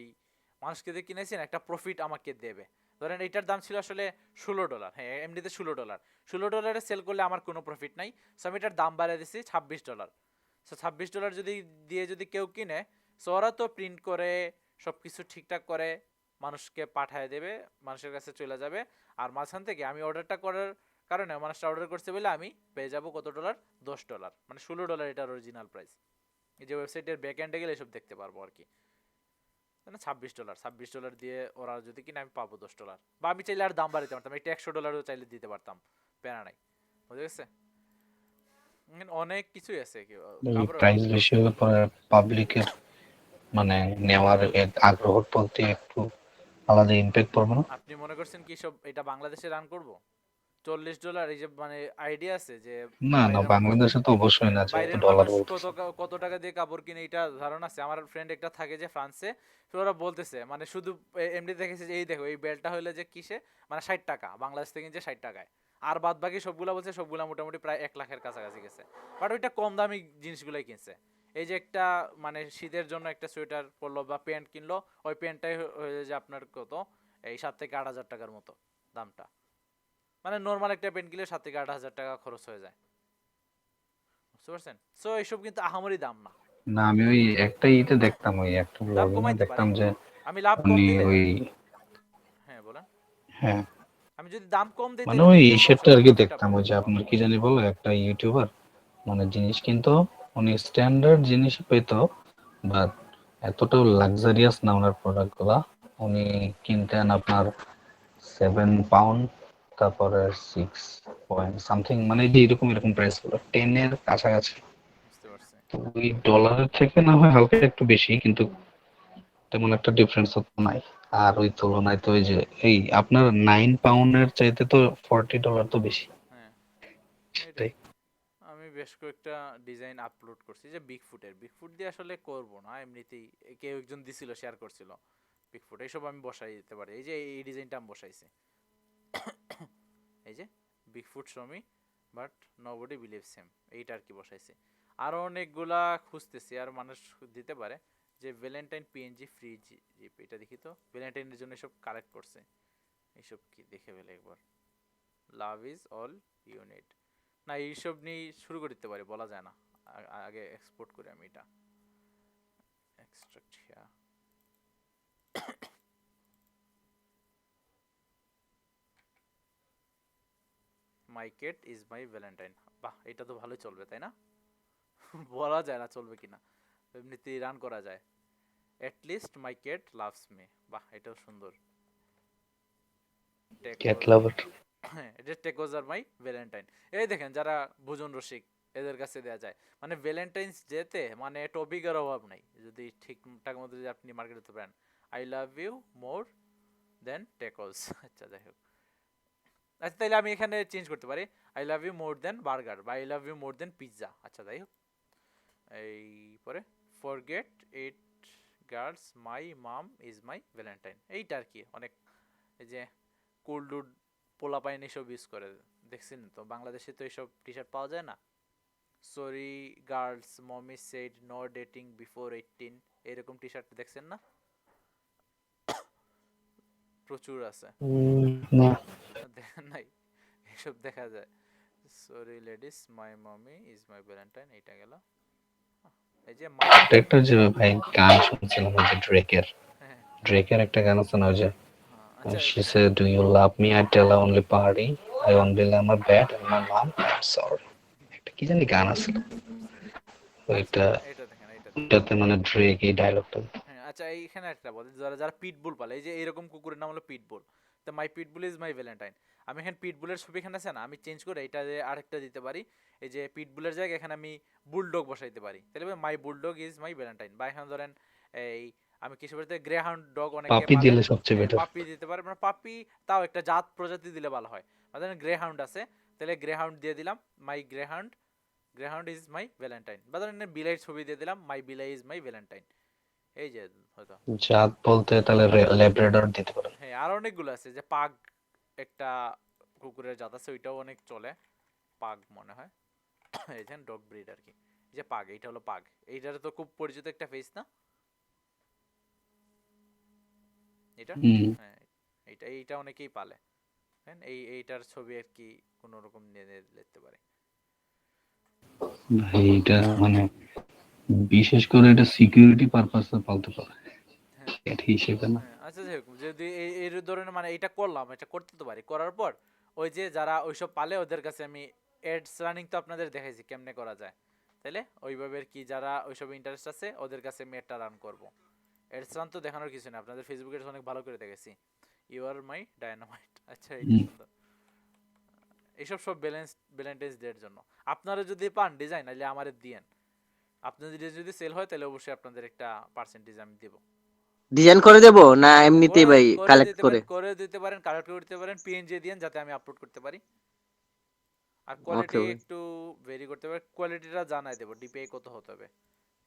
মানুষকে দিয়ে কিনেছেন একটা প্রফিট আমাকে দেবে। ধরেন এইটার দাম ছিল আসলে $16, হ্যাঁ এমনিতে $16, $16 সেল করলে আমার কোনো প্রফিট নাই। সো আমি এটার দাম বাড়িয়ে দিচ্ছি $26। সো $26 যদি দিয়ে যদি কেউ কিনে, সো ওরা তো প্রিন্ট করে সব কিছু ঠিকঠাক করে মানুষকে পাঠায় দেবে, মানুষের কাছে চলে যাবে। আর মাঝখান থেকে আমি অর্ডারটা করার কারণে মানুষটা অর্ডার করছে বলে আমি পেয়ে যাবো কত ডলার, $10, মানে $16 এটার অরিজিনাল প্রাইস। এই যে ওয়েবসাইটের ব্যাক এন্ডে গেলে এসব দেখতে পারবো আর কি। না $26 দিয়ে ওরা যদি কিনা আমি পাবো $10, বা আমি চাইলে আর দাম বাড়াতে পারতাম, এটা $100 চাইলে দিতে পারতাম, প্যারা নাই, বুঝে গেছে। অনেক কিছুই আছে এই আবার প্রাইস বেশি হলে পরে পাবলিকের মানে নেওয়ার আগ্রহের প্রতি একটু আলাদা ইমপ্যাক্ট পড়বে না? আপনি মনে করছেন কি সব এটা বাংলাদেশে রান করব $40? এই যে মানে আইডিয়া আছে যে না না, বাইরের মানুষ বাংলাদেশে তো অবশ্যই না, যেহেতু বাইরের ডলার মানুষ বলতেছে। কত টাকা দিয়ে কাপড় কিনে এটা ধারণা আছে। আমার ফ্রেন্ড একটা থাকে যে ফ্রান্সে, তো ওরা বলতেছে মানে শুধু এমনি দেখেছে যে এই দেখো এই বেলটা হইলে যে কিসে মানে 60 টাকা, বাংলাদেশ থেকে কিনছে 60 টাকায়, আর বাদ বাকি সবগুলা বলছে সবগুলা মোটামুটি প্রায় 1 লাখের কাছাকাছি গেছে, বাট ওইটা কম দামি জিনিসগুলাই কিনছে। এই যে একটা মানে শীতের জন্য একটা সোয়েটার পরলো বা প্যান্ট কিনলো, ওই প্যান্টটাই হয়ে যে আপনার কত এই 7 থেকে 8 হাজার টাকার মতো দামটা, মানে নর্মাল একটা প্যান্ট কিনলে 7 থেকে 8 হাজার টাকা খরচ হয়ে যায়, বুঝতে পারছেন। সো এইসব কিন্তু আহামরি দাম না, না, আমি ওই একটা ইতে দেখতাম, ওই একটা দাম ব্লগে কমাইতে পারে, দেখতাম যে আমি লাভ কম উনি দিলে, ওই, হ্যাঁ বলেন, হ্যাঁ আমি যদি দাম কম দিই মানে তাহলে ওই কিন্তু সেটটা আর কি প্রফিটটা দেখতাম, পাবো। ওই যে আপনার কি জানি বলো, একটা ইউটিউবার মানে জিনিস কিনতো, উনি স্ট্যান্ডার্ড জিনিস পেতো, বাট এতটাও লাক্সারিয়াস না ওনার প্রোডাক্ট গুলা। উনি কিনতেন আপনার 7 পাউন্ড, তারপরে 6 পয়েন্ট সামথিং, মানে যে এরকম এরকম প্রাইস গুলো 10-এর কাছাকাছি। বুঝতে পারছি। তো ওই ডলারের থেকে না হয় হালকা একটু বেশি, কিন্তু তেমন একটা ডিফারেন্স তো নাই। আর ওই তুলনায় তো ওই যে এই আপনার 9 পাউন্ডের চাইতে তো $40 তো বেশি। হ্যাঁ এটাই, সেটাই। আমি বেশ কয়েকটা ডিজাইন আপলোড করছি যে বিগ ফুট দিয়ে আসলে করব না, এমনিতেই কেউ একজন দিছিল শেয়ার করছিল বিগ ফুট, এইসব আমি বসাই দিতে পারি। এই যে এই ডিজাইনটা আমি বসাইছি, এই যে বিগ ফুট শমি বাট নোবডি বিলিভস হিম, এইটা আর কি বসাইছি। আরো অনেকগুলা খুঁজতেছি আর মানুষ দিতে পারে, যে ভ্যালেন্টাইন পিএনজি ফ্রি জিপ, এটা দেখি তো ভ্যালেন্টাইনের জন্য সব কালেক্ট করছে, এইসব কি দেখে ফেলে একবার। Love is all you need, না এইসব নিয়ে শুরু করে দিতে পারি, বলা যায় না, আগে এক্সপোর্ট করি আমি এটা, extract here, my cat is my valentine. বাহ, এটা তো ভালোই চলবে তাই না? বলা যায় না চলবে কিনা, এমনিতেই রান করা যায়। At least my cat loves me, বাহ এটাও সুন্দর। Cat lover. হ্যাঁ, এটা টেকোজ আর মাই ভ্যালেন্টাইন। এই দেখেন যারা ভোজন রসিক এদের কাছে দেওয়া যায়, মানে ভ্যালেন্টাইন্স ডেতে মানে টপিকের অভাব নাই যদি ঠিকঠাক মতো যদি আপনি মার্কেট করতে পারেন। আই লাভ ইউ মোর দেন টেকোজ। আচ্ছা যাই হোক, আচ্ছা তাহলে আমি এখানে চেঞ্জ করতে পারি, I love you more than burger বা I love you more than pizza. আচ্ছা যাই হোক, এই পরে forget it girls my mum is my valentine, এইটা আর কি অনেক, এই যে কুল ডুড পোলা পাইন এসব ইউজ করে, দেখছেন তো বাংলাদেশে তো এইসব টি শার্ট পাওয়া যায় না। Sorry girls mommy said no dating before 18, এরকম টি শার্ট দেখছেন না, প্রচুর আছে, না, দেখেন নাই, এসব দেখা যায়। Sorry ladies my mommy is my valentine, এইটা গেল। এই যে মাই, একটা যে ভাই গান শুনছিলাম ওই যে ড্রেকের, হ্যাঁ ড্রেকের একটা গান আছে না ওই যে হ্যাঁ, আচ্ছা she said do you love me, I tell her only party, I only love my bed and my mom, I'm sorry, একটা কি জানি গান আছে আচ্ছা ওইটা, এটা দেখেন, এটা দেখেন, ওইটাতে মানে ড্রেক এই ডায়লগটা। হ্যাঁ আচ্ছা এইখানে একটা বলে, যারা যারা পিটবুল পালে, এই যে এরকম কুকুরের নাম হলো পিটবুল, তো মাই পিটবুল ইজ মাই ভ্যালেন্টাইন। আমি এখানে পিটবুলের ছবি এখানে আছে না, আমি চেঞ্জ করে এটা যে আরেকটা দিতে পারি, এই যে পিটবুলের জায়গায় এখানে আমি বুলডগ বসাইতে পারি, তাহলে মাই বুলডগ ইজ মাই ভ্যালেন্টাইন। বা এখানে ধরেন এই আমি কিছু বলতে গ্রে হাউন্ড ডগ অনেকে পাপি পালে, দিলে সবচেয়ে হ্যাঁ বেটার। পাপি দিতে পারে, মানে পাপি তাও একটা জাত প্রজাতি দিলে ভালো হয়। ধরেন গ্রে হাউন্ড আছে, তাহলে গ্রে হাউন্ড দিয়ে দিলাম my greyhound, greyhound is my valentine. বা ধরেন বিলাইয়ের ছবি দিয়ে দিলাম মাই বিলাই ইজ মাই ভ্যালেন্টাইন। এই যে হয়তো, জাত বলতে তাহলে ল্যাব্রাডর দিতে পারেন। হ্যাঁ আর অনেকগুলো আছে, যে পাগ একটা কুকুরের জাত আছে, ওইটাও অনেক চলে, পাগ মনে হয়। এই যে ডগ ব্রিড আর কি, এই যে পাগ, এইটা হলো পাগ, এইটার তো খুব পরিচিত একটা ফেস না এটা, হুম, হ্যাঁ এইটা এইটা অনেকেই পালে, হ্যাঁ এইটার ছবি আর কি কোনো রকম নিয়ে নিতে পারে। ভাই এটা মানে বিশেষ করে এটা সিকিউরিটি পারপাসে পালতে পারে, হ্যাঁ এটা হিসেবে না। হ্যাঁ আচ্ছা যাই হোক, যদি এই ধরনের মানে এটা করলাম, এটা করতে তো পারি, করার পর ওই যে যারা ওইসব পালে ওদের কাছে আমি এডস রানিং তো আপনাদের দেখাইছি কেমনে করা যায়, তাহলে ওইভাবে আর কি যারা ওইসব ইন্টারেস্ট আছে ওদের কাছে আমি একটা রান করবো। অ্যাডস রান তো দেখানোর কিছু না, আপনাদের ফেসবুকে অনেক ভালো করে দেখেছি, ইউ আর মাই ডায়নামাইট। আচ্ছা এইটা হুম। সুন্দর। এইসব সব ব্যালেন্টেজ দের জন্য। আপনারা যদি পান ডিজাইন তাহলে আমারে দিয়েন, আপনাদের যদি সেল হয় তাহলে অবশ্যই আপনাদের একটা পার্সেন্টেজ আমি দেব। ডিজাইন করে দেবো না এমনিতেই করে ভাই করে কালেক্ট দিতে করে? পারেন, করে দিতে পারেন, কালেক্ট করে দিতে পারেন, পিএনজি দিয়েন যাতে আমি আপলোড করতে পারি। আর ওকে কোয়ালিটি ভাই। একটু ভেরি করতে পারে, কোয়ালিটিটা জানাই দেবো ডিপিআই কত হতে হবে।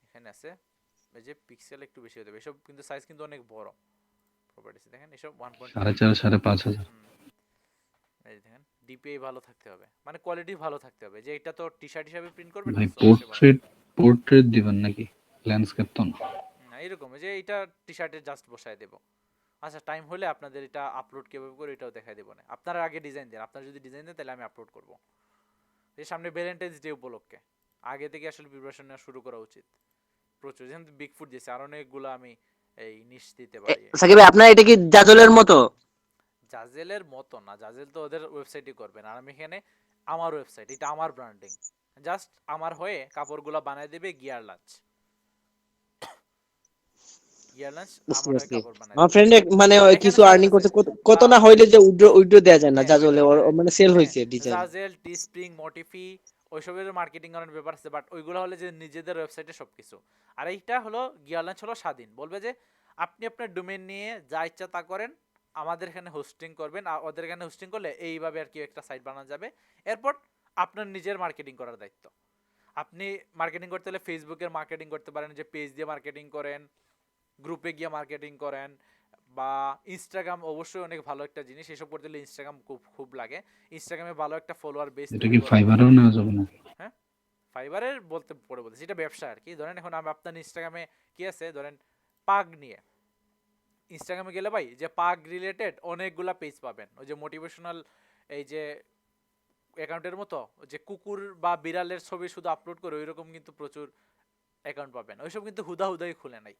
এখানে আছে এই যে পিক্সেল একটু বেশি হতে হবে, এসব কিন্তু সাইজ কিন্তু অনেক বড়। প্রপার্টিস দেখেন এসব 1.5 4.5 5.5 এই যে দেখেন ডিপিআই ভালো থাকতে হবে, মানে কোয়ালিটি ভালো থাকতে হবে, যে এটা তো টি শার্ট হিসাবে প্রিন্ট করবেন ভাই না, so অবশ্যই ভালো পোর্ট্রেট থাকতে হবে। পোর্ট্রেট দিবেন নাকি? ল্যান্ডস্কেপ তো না। না এরকম যে এটা টি শার্টে জাস্ট বসায় দেব। আচ্ছা টাইম হলে আপনাদের এটা আপলোড কিভাবে করে এটাও দেখাই দেবো না, আপনারা আগে ডিজাইন দেন, আপনারা যদি ডিজাইন দেন তাহলে আমি আপলোড করব। এই সামনে ভ্যালেন্টাইন্স ডে উপলক্ষে আগে থেকে আসলে প্রিপারেশন নেওয়া শুরু করা উচিত। প্রচুর যেমন বিগ ফুড দিয়েছে, আর অনেকগুলো আমি এই নিশ দিতে পারি। সাকিব ভাই আপনার এটা কি জাজলের মতো? জাজেলের মতো না, জাজেল তো ওদের ওয়েবসাইটই করবেন, আর আমি এখানে আমার ওয়েবসাইট, এটা আমার ব্র্যান্ডিং, জাস্ট আমার হয়ে কাপড়গুলো বানায় দেবে গিয়ার লাঞ্চ। গিয়ার লাঞ্চ বুঝতে আমার হয়ে পারছি। কাপড় বানায় আমার দেবে। ফ্রেন্ড মানে আর ওই এখানে কিছু সাইজ আর্নিং আছে করতে কত বা না হইলে যে উইড্রো উইড্রো দেয়া যায় না, হ্যাঁ জাজলে ওইটা ওর মানে সেল হ্যাঁ হয়েছে ডিজাইন। জাজেল টি স্প্রিং মোটিফি ওইসবের মার্কেটিং করার ব্যাপার আছে, বাট ওইগুলো হলে যে নিজেদের ওয়েবসাইটে সবকিছু। আর এইটা হলো গিয়ার লাঞ্চ হলো স্বাধীন, বলবে যে আপনি আপনার ডোমেন নিয়ে যা ইচ্ছা তা করেন, আমাদের এখানে হোস্টিং করবেন, আর ওদের এখানে হোস্টিং করলে এইভাবে আর কি একটা সাইট বানানো যাবে। এরপর আপনার নিজের মার্কেটিং করার দায়িত্ব। আপনি মার্কেটিং করতে হলে ফেসবুকের মার্কেটিং করতে পারেন, যে পেজ দিয়ে মার্কেটিং করেন, গ্রুপে গিয়ে মার্কেটিং করেন, বা ইনস্টাগ্রাম অবশ্যই অনেক ভালো একটা জিনিস, এসব করতে হলে ইনস্টাগ্রাম খুব খুব লাগে। ইনস্টাগ্রামে ভালো একটা ফলোয়ার বেস এটা তৈরি কি করা লাগে। ফাইবারেও নেওয়া যাবে না? হ্যাঁ ফাইবারের বলতে পড়ে বলতে সেটা ব্যবসা আর কি। ধরেন এখন আমি আপনার ইনস্টাগ্রামে কি আছে, ধরেন পাগ নিয়ে ইনস্টাগ্রামে গেলে ভাই যে পাগ রিলেটেড অনেকগুলা পেজ পাবেন, ওই যে মোটিভেশনাল এই যে অ্যাকাউন্টের মতো যে কুকুর বা বিড়ালের ছবি শুধু আপলোড করে ওইরকম কিন্তু প্রচুর অ্যাকাউন্ট পাবেন, ওইসব কিন্তু হুদা হুদাই খুলে নাই।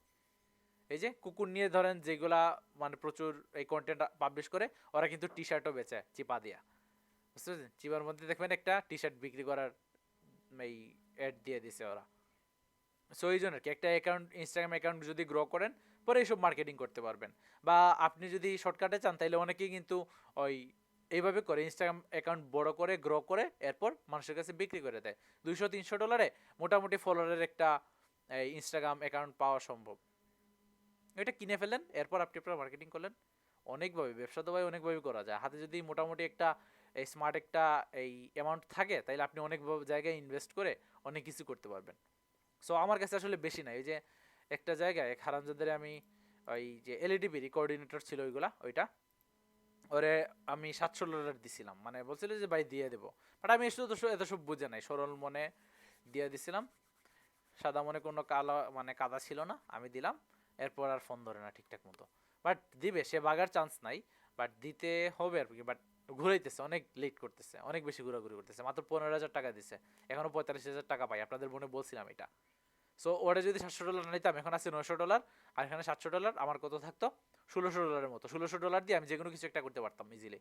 এই যে কুকুর নিয়ে ধরেন যেগুলা মানে প্রচুর এই কন্টেন্ট পাবলিশ করে, ওরা কিন্তু টি শার্টও বেচে চিপা দিয়া, বুঝতে পারছেন? চিপার মধ্যে দেখবেন একটা টি শার্ট বিক্রি করার এই অ্যাড দিয়ে দিছে ওরা। সো এই জন্য কি একটা অ্যাকাউন্ট ইনস্টাগ্রাম অ্যাকাউন্ট যদি গ্রো করেন পরে এইসব মার্কেটিং করতে পারবেন। বা আপনি যদি শর্টকাটে চান তাহলে অনেকেই কিন্তু ওই এইভাবে করে ইনস্টাগ্রাম অ্যাকাউন্ট বড় করে গ্রো করে এরপর মানুষের কাছে বিক্রি করে দেয়। $200-300 মোটামুটি ফলোয়ারের একটা ইনস্টাগ্রাম অ্যাকাউন্ট পাওয়া সম্ভব। এটা কিনে ফেলেন, এরপর আপনি আপনার মার্কেটিং করলেন। অনেকভাবে ব্যবসা তো ভাই অনেকভাবে করা যায়, হাতে যদি মোটামুটি একটা এই স্মার্ট একটা এই অ্যামাউন্ট থাকে তাহলে আপনি অনেক জায়গায় ইনভেস্ট করে অনেক কিছু করতে পারবেন। সো আমার কাছে আসলে বেশি নাই, ওই যে একটা জায়গায় এক হারামজাদারে আমি ওই যে এলইডিবির কোঅর্ডিনেটর ছিল ওইটা ওরে আমি $700 দিছিলাম, মানে বলছিল যে ভাই দিয়ে দেবো, বাট আমি এত সব বুঝে নাই, সরল মনে দিয়ে দিছিলাম, সাদা মনে কোনো কালো মানে কাদা ছিল না, আমি দিলাম। এরপর আর ফোন ধরে না ঠিকঠাক মতো, বাট দিবে, সে বাগার চান্স নাই, বাট দিতে হবে আর কি। বাট ঘুরাইতেছে, অনেক লেট করতেছে, অনেক বেশি ঘোরাঘুরি করতেছে, মাত্র 15,000 টাকা দিছে, এখনো 45,000 টাকা পাই, আপনাদের মনে বলছিলাম এটা। সো ওরা যদি $700 নিতাম, এখন আছে $900, আর এখানে $700, আমার কত থাকতো $1,600 মতো। $1,600 দিয়ে আমি যে কোনো কিছু একটা করতে পারতাম ইজিলি।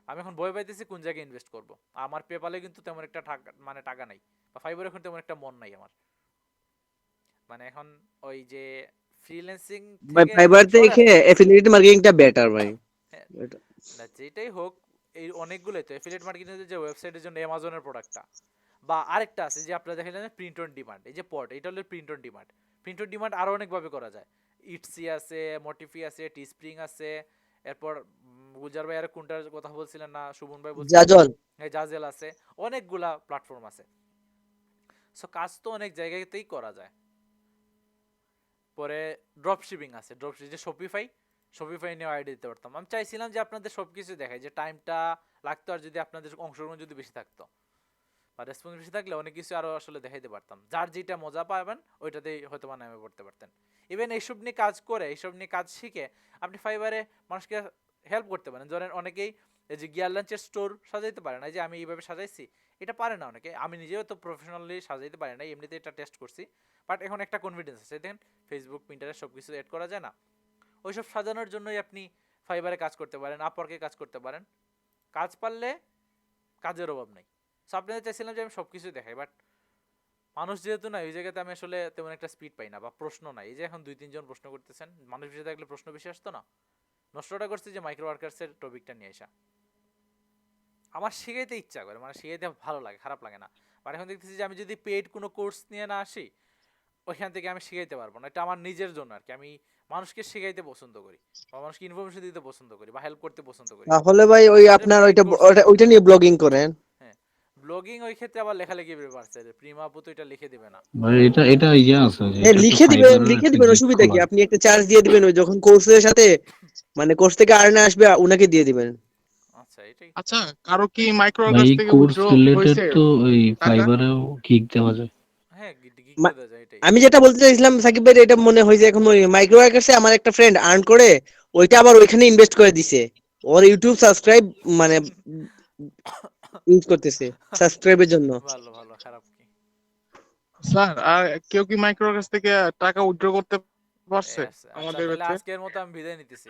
আমি এখন ভয় পাইতেছি কোন জায়গায় ইনভেস্ট করব। আমার পেপালে কিন্তু তেমন একটা মানে টাকা নাই, বা ফাইবার এখন তেমন একটা মন নাই আমার। মানে এখন ওই যে ফ্রিল্যান্সিং ভাই থেকে ফাইবার সরে থেকে আসছি। এফিলিয়েট মার্কেটিংটা বেটার ভাই। হ্যাঁ, এটা না যেটাই হোক, এই অনেকগুলোই তো এফিলিয়েট মার্কেটিং যে ওয়েবসাইটের জন্য অ্যামাজনের প্রোডাক্টটা, বা আরেকটা আছে যে আপনারা দেখেন প্রিন্ট অন ডিমান্ড, এই যে পট, এটা হলো print on demand. Print on demand আরো অনেকভাবে করা যায়, ইটসি আছে, মোটিফি আছে, টি স্প্রিং আছে, এরপর গুলজার ভাই আর কোনটার কথা বলছিলেন না, শুভন ভাই বলছিলেন জাজল। জাজেল আছে, অনেকগুলা প্ল্যাটফর্ম আছে। সো কাজ তো অনেক জায়গাতেই করা যায়। পরে ড্রপ শিপিং আছে, যে শপিফাই নিয়ে আইডিয়া দিতে পারতাম। আমি চাইছিলাম যে আপনাদের সবকিছু দেখাই, যে টাইমটা লাগতো, আর যদি আপনাদের অংশগ্রহণ যদি বেশি থাকতো বা রেসপন্স বেশি থাকলে অনেক কিছু আরো আসলে দেখাইতে পারতাম, যার যেটা মজা পাবেন ওইটাতেই হয়তো বা নামে পড়তে পারতেন। ইভেন এইসব নিয়ে কাজ করে, এইসব নিয়ে কাজ শিখে আপনি ফাইবারে মানুষকে হেল্প করতে পারেন। ধরেন অনেকেই এই যে গিয়ার লাঞ্চের স্টোর সাজাইতে পারে না, যে আমি এইভাবে সাজাইছি, এটা পারে না অনেকে, আমি নিজেও তো প্রফেশনালি সাজাইতে পারি না, এমনিতে এটা টেস্ট করছি, বাট এখন একটা কনফিডেন্স আছে। দেখেন ফেসবুক প্রিন্টারে সব কিছু এড করা যায় না, ওইসব সাজানোর জন্যই আপনি ফাইবারে কাজ করতে পারেন, আপওয়ার্কে কাজ করতে পারেন। কাজ পারলে কাজের অভাব নেই। সো আপনাদের চাইছিলাম যে আমি সব কিছু দেখাই, বাট মানুষ যেহেতু না, ওই জায়গাতে আমি আসলে তেমন একটা স্পিড পাই না বা প্রশ্ন নাই। এই যে এখন 2-3 জন প্রশ্ন করতেছেন, মানুষ বেশি থাকলে প্রশ্ন বেশি আসতো না। নষ্টটা করছে যে মাইক্রো ওয়ার্কার্সের টপিকটা নিয়ে আসা। আমার শিখাইতে ইচ্ছা করে, মানে শিখাইতে ভালো লাগে, খারাপ লাগে না। আর এখন দেখতেছি যে আমি যদি পেইড কোনো কোর্স নিয়ে না আসি, ওইখান থেকে আমি শিখাইতে পারবো না। এটা আমার নিজের জন্য আর কি। আমি মানুষকে শিখাইতে পছন্দ করি বা মানুষকে ইনফরমেশন দিতে পছন্দ করি বা হেল্প করতে পছন্দ করি। তাহলে ভাই ওই এই জন্য আপনার পেইড ওইটা কোর্স ওইটা নিয়ে ব্লগিং করেন। হ্যাঁ, ব্লগিং ওই ক্ষেত্রে আবার লেখালেখি ব্যাপার আছে। প্রিমা আপু তো এটা লিখে দিবে না। ভাই এটা এটা ইয়ে আছে যে হ্যাঁ এটা তো লিখে দিবেন, ফাইবারের লিখে একটা দিবেন, গিগ অসুবিধা কি? খোলা। আপনি একটা চার্জ দিয়ে দিবেন, ওই যখন কোর্সের সাথে মানে কোর্স থেকে আর্নে আসবে ওনাকে দিয়ে দিবেন। আচ্ছা, এটাই। আচ্ছা, কারো কি মাইক্রো ভাই কাছ থেকে কোর্স উইথড্র রিলেটেড হয়েছে তো ওই টাকা? ফাইবারেও গিগ দেওয়া যায়। হ্যাঁ, গিগ মা- দেওয়া যায়, এটাই। আমি যেটা বলতে চাইছিলাম সাকিব ভাই, এটা মনে হয় যে এখন ওই মাইক্রো ওয়ার্কার্সে আমার একটা ফ্রেন্ড আর্ন করে ওইটা আবার ওইখানে ইনভেস্ট করে দিছে, ওর ইউটিউব সাবস্ক্রাইব মানে ইউজ করতেছে সাবস্ক্রাইবের জন্য। ভালো ভালো, খারাপ কি? স্যার, আর কেউ কি মাইক্রো কাছ থেকে টাকা উইথড্র করতে পারছে আচ্ছা, আমাদের তাহলে ব্যাচে? আজকের মতো আমি বিদায় নিতেছি।